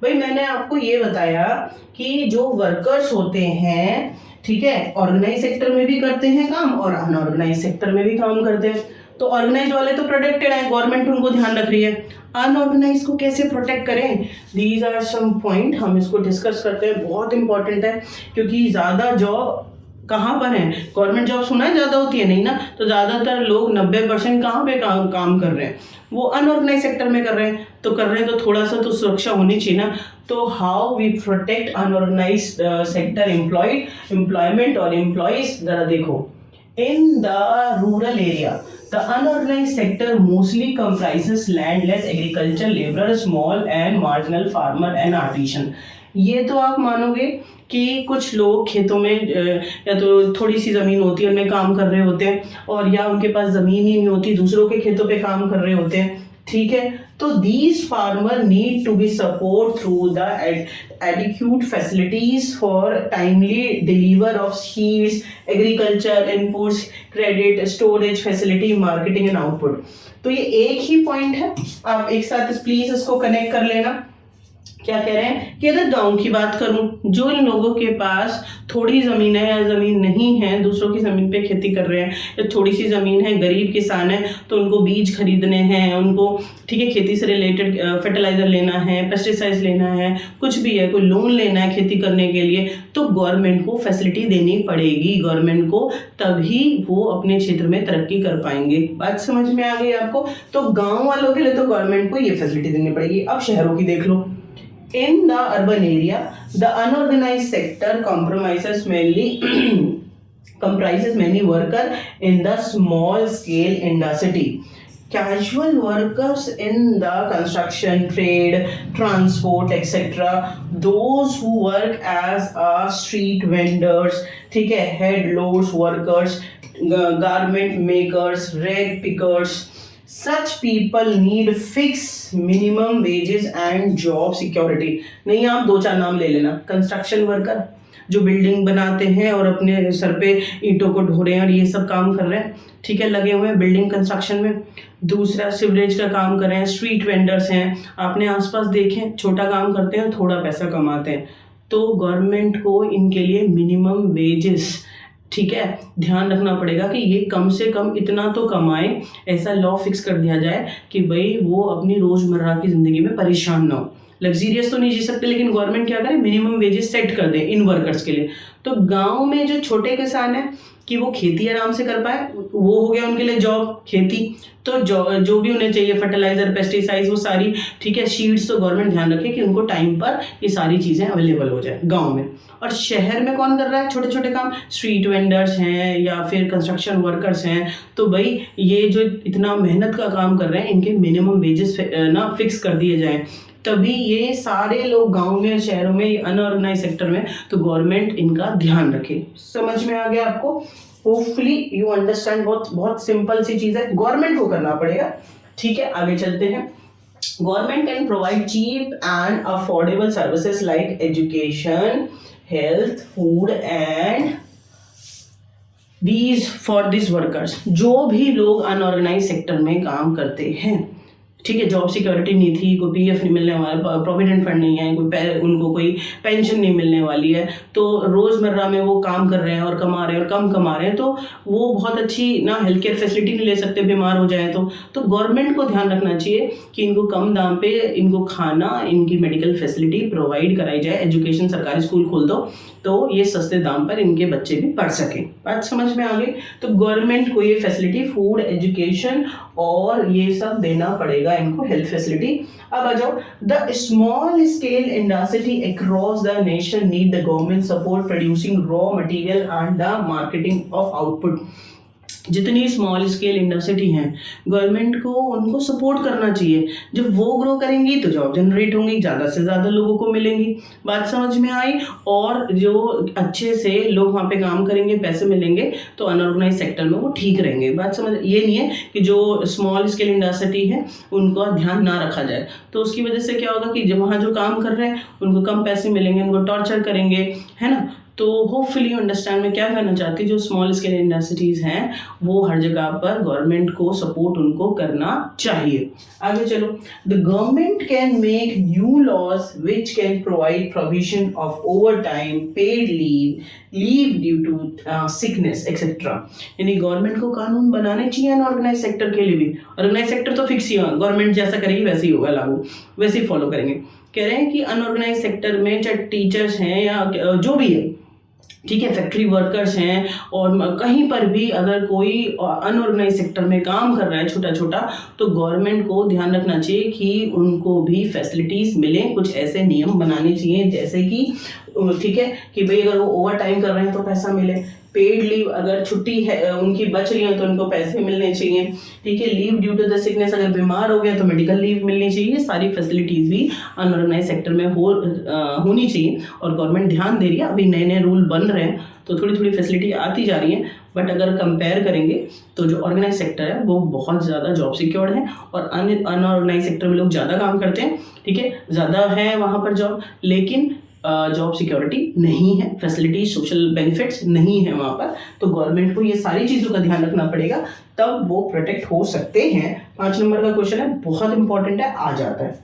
भाई मैंने आपको ये बताया कि जो वर्कर्स होते हैं, ठीक है, ऑर्गेनाइज सेक्टर में भी करते हैं काम और अनऑर्गेनाइज सेक्टर में भी काम करते हैं। तो ऑर्गेनाइज वाले तो प्रोटेक्टेड है, गवर्नमेंट उनको ध्यान रख रही है। अनऑर्गेनाइज को कैसे प्रोटेक्ट करें? दीज आर सम पॉइंट, हम इसको डिस्कस करते हैं, बहुत इंपॉर्टेंट है। क्योंकि ज़्यादा जॉब कहाँ पर है? गवर्नमेंट जॉब सुना है ज़्यादा होती है, नहीं ना। तो ज़्यादातर लोग 90% कहाँ पे काम कर रहे हैं? वो अनऑर्गेनाइज सेक्टर में कर रहे हैं। तो कर रहे हैं तो थोड़ा सा तो सुरक्षा होनी चाहिए ना। तो how we protect unorganised sector employment और एम्प्लॉयज, जरा देखो। In the rural area, the unorganized sector mostly comprises landless agriculture laborers, small and marginal farmer and artisan. ये तो आप मानोगे कि कुछ लोग खेतों में या तो थोड़ी सी ज़मीन होती है उनमें काम कर रहे होते हैं, और या उनके पास ज़मीन ही नहीं होती, दूसरों के खेतों पे काम कर रहे होते हैं, ठीक है। तो these farmer need to be support through the adequate facilities for timely deliver of seeds, agriculture inputs, credit, storage facility, marketing and output। तो ये एक ही पॉइंट है, आप एक साथ प्लीज इसको कनेक्ट कर लेना। क्या कह रहे हैं कि अगर गांव की बात करूं, जो इन लोगों के पास थोड़ी ज़मीन है या ज़मीन नहीं है, दूसरों की ज़मीन पे खेती कर रहे हैं, या थोड़ी सी ज़मीन है, गरीब किसान है, तो उनको बीज खरीदने हैं, उनको, ठीक है, खेती से रिलेटेड फर्टिलाइज़र लेना है, पेस्टिसाइड्स लेना है, कुछ भी है, कोई लोन लेना है खेती करने के लिए, तो गवर्नमेंट को फैसिलिटी देनी पड़ेगी गवर्नमेंट को, तभी वो अपने क्षेत्र में तरक्की कर पाएंगे। बात समझ में आ गई आपको? तो गाँव वालों के लिए तो गवर्नमेंट को ये फैसिलिटी देनी पड़ेगी। अब शहरों की देख लो। In the urban area, the unorganized sector comprises many workers in the small scale industry. Casual workers in the construction, trade, transport, etc. Those who work as a street vendors, ठीक है, head loads workers, garment makers, rag pickers, such people need fix minimum wages and job security. नहीं, आप 2-4 नाम ले लेना। Construction worker जो building बनाते हैं और अपने सर पे ईंटों को ढो रहे हैं और ये सब काम कर रहे हैं, ठीक है, लगे हुए हैं बिल्डिंग कंस्ट्रक्शन में। दूसरा सिवरेज का काम कर रहे हैं, स्ट्रीट वेंडर्स हैं, आपने आसपास देखें, छोटा काम करते हैं, थोड़ा पैसा कमाते हैं। तो गवर्नमेंट को इनके लिए मिनिमम वेजेस, ठीक है, ध्यान रखना पड़ेगा कि ये कम से कम इतना तो कमाए। ऐसा लॉ फिक्स कर दिया जाए कि भाई वो अपनी रोजमर्रा की जिंदगी में परेशान ना हो। लग्जीरियस तो नहीं जी सकते, लेकिन गवर्नमेंट क्या करे, मिनिमम वेजेस सेट कर दे इन वर्कर्स के लिए। तो गांव में जो छोटे किसान हैं कि वो खेती आराम से कर पाए, वो हो गया उनके लिए जॉब, खेती। तो जो भी उन्हें चाहिए, फर्टिलाइजर, पेस्टिसाइड्स, वो सारी, ठीक है, सीड्स, तो गवर्नमेंट ध्यान रखे कि उनको टाइम पर ये सारी चीज़ें अवेलेबल हो जाए गांव में। और शहर में कौन कर रहा है छोटे छोटे काम, स्ट्रीट वेंडर्स हैं या फिर कंस्ट्रक्शन वर्कर्स हैं। तो भाई ये जो इतना मेहनत का काम कर रहे हैं, इनके मिनिमम वेजेस ना फिक्स कर दिए जाएं, तभी ये सारे लोग गांव में, शहरों में, अनऑर्गेनाइज सेक्टर में, तो गवर्नमेंट इनका ध्यान रखे। समझ में आ गया आपको? Hopefully you understand. बहुत सिंपल सी चीज़ है, गवर्नमेंट को करना पड़ेगा। ठीक है, आगे चलते हैं। Government can provide cheap and affordable services like education, health, food and these for this workers. जो भी लोग अनऑर्गेनाइज सेक्टर में काम करते हैं, ठीक है, जॉब सिक्योरिटी नहीं थी, कोई पीएफ नहीं मिलने वाला, प्रोविडेंट फंड नहीं है, उनको कोई पेंशन नहीं मिलने वाली है, तो रोज़मर्रा में वो काम कर रहे हैं और कमा रहे हैं और कम कमा रहे हैं, तो वो बहुत अच्छी ना हेल्थ केयर फैसिलिटी नहीं ले सकते, बीमार हो जाए तो गवर्नमेंट को ध्यान रखना चाहिए कि इनको कम दाम पे इनको खाना, इनकी मेडिकल फैसिलिटी प्रोवाइड कराई जाए। एजुकेशन, सरकारी स्कूल खोल दो तो ये सस्ते दाम पर इनके बच्चे भी पढ़ सकें। बात समझ में आ गई? तो गवर्नमेंट को ये फैसिलिटी, फूड, एजुकेशन और ये सब देना पड़ेगा इनको, हेल्थ फैसिलिटी। अब आ जाओ, the small scale industry across the nation need the government support producing raw material and the marketing of output. जितनी स्मॉल स्केल इंडस्ट्री हैं, गवर्नमेंट को उनको सपोर्ट करना चाहिए। जब वो ग्रो करेंगी तो जॉब जनरेट होंगी, ज़्यादा से ज़्यादा लोगों को मिलेंगी। बात समझ में आई? और जो अच्छे से लोग वहाँ पे काम करेंगे, पैसे मिलेंगे, तो अनऑर्गेनाइज सेक्टर में वो ठीक रहेंगे। बात समझ, ये नहीं है कि जो स्मॉल स्केल इंडस्ट्री है उनको ध्यान ना रखा जाए, तो उसकी वजह से क्या होगा कि जब वहाँ जो काम कर रहे हैं उनको कम पैसे मिलेंगे, उनको टॉर्चर करेंगे, है ना। तो होपफुली यू अंडरस्टैंड मैं क्या कहना चाहती हूँ। जो स्मॉल स्केल इंडस्ट्रीज हैं वो हर जगह पर गवर्नमेंट को सपोर्ट उनको करना चाहिए। आगे चलो, the government can make new laws which can provide provision of overtime, paid leave due to sickness etcetera. यानी गवर्नमेंट को कानून बनाने चाहिए अनऑर्गेनाइज सेक्टर के लिए भी। ऑर्गेनाइज सेक्टर तो फिक्स ही है, गवर्नमेंट जैसा करेगी वैसे ही होगा लागू, वैसे ही फॉलो करेंगे। कह रहे हैं कि अनऑर्गेनाइज सेक्टर में चाहे टीचर्स हैं या जो भी है, ठीक है, फैक्ट्री वर्कर्स हैं, और कहीं पर भी अगर कोई अनऑर्गेनाइज सेक्टर में काम कर रहा है छोटा छोटा, तो गवर्नमेंट को ध्यान रखना चाहिए कि उनको भी फैसिलिटीज़ मिलें। कुछ ऐसे नियम बनाने चाहिए जैसे कि, ठीक है, कि भाई अगर वो ओवर टाइम कर रहे हैं तो पैसा मिले, पेड लीव, अगर छुट्टी है उनकी बच रही है तो उनको पैसे मिलने चाहिए, ठीक है, leave due to the sickness, अगर बीमार हो गए तो मेडिकल लीव मिलनी चाहिए। सारी फैसिलिटीज़ भी अनऑर्गेनाइज सेक्टर में होनी चाहिए, और गवर्नमेंट ध्यान दे रही है। अभी नए नए रूल बन रहे हैं तो थोड़ी थोड़ी फैसिलिटी आती जा रही है, बट अगर कंपेयर करेंगे तो जो ऑर्गेनाइज सेक्टर है वो बहुत ज़्यादा जॉब सिक्योर्ड है, और अनऑर्गेनाइज सेक्टर में लोग ज़्यादा काम करते हैं, ठीक है, ज़्यादा है वहाँ पर जॉब, लेकिन जॉब सिक्योरिटी नहीं है, फैसिलिटी, सोशल बेनिफिट्स नहीं है वहाँ पर। तो गवर्नमेंट को ये सारी चीज़ों का ध्यान रखना पड़ेगा, तब वो प्रोटेक्ट हो सकते हैं। 5 नंबर का क्वेश्चन है, बहुत इंपॉर्टेंट है, आ जाता है।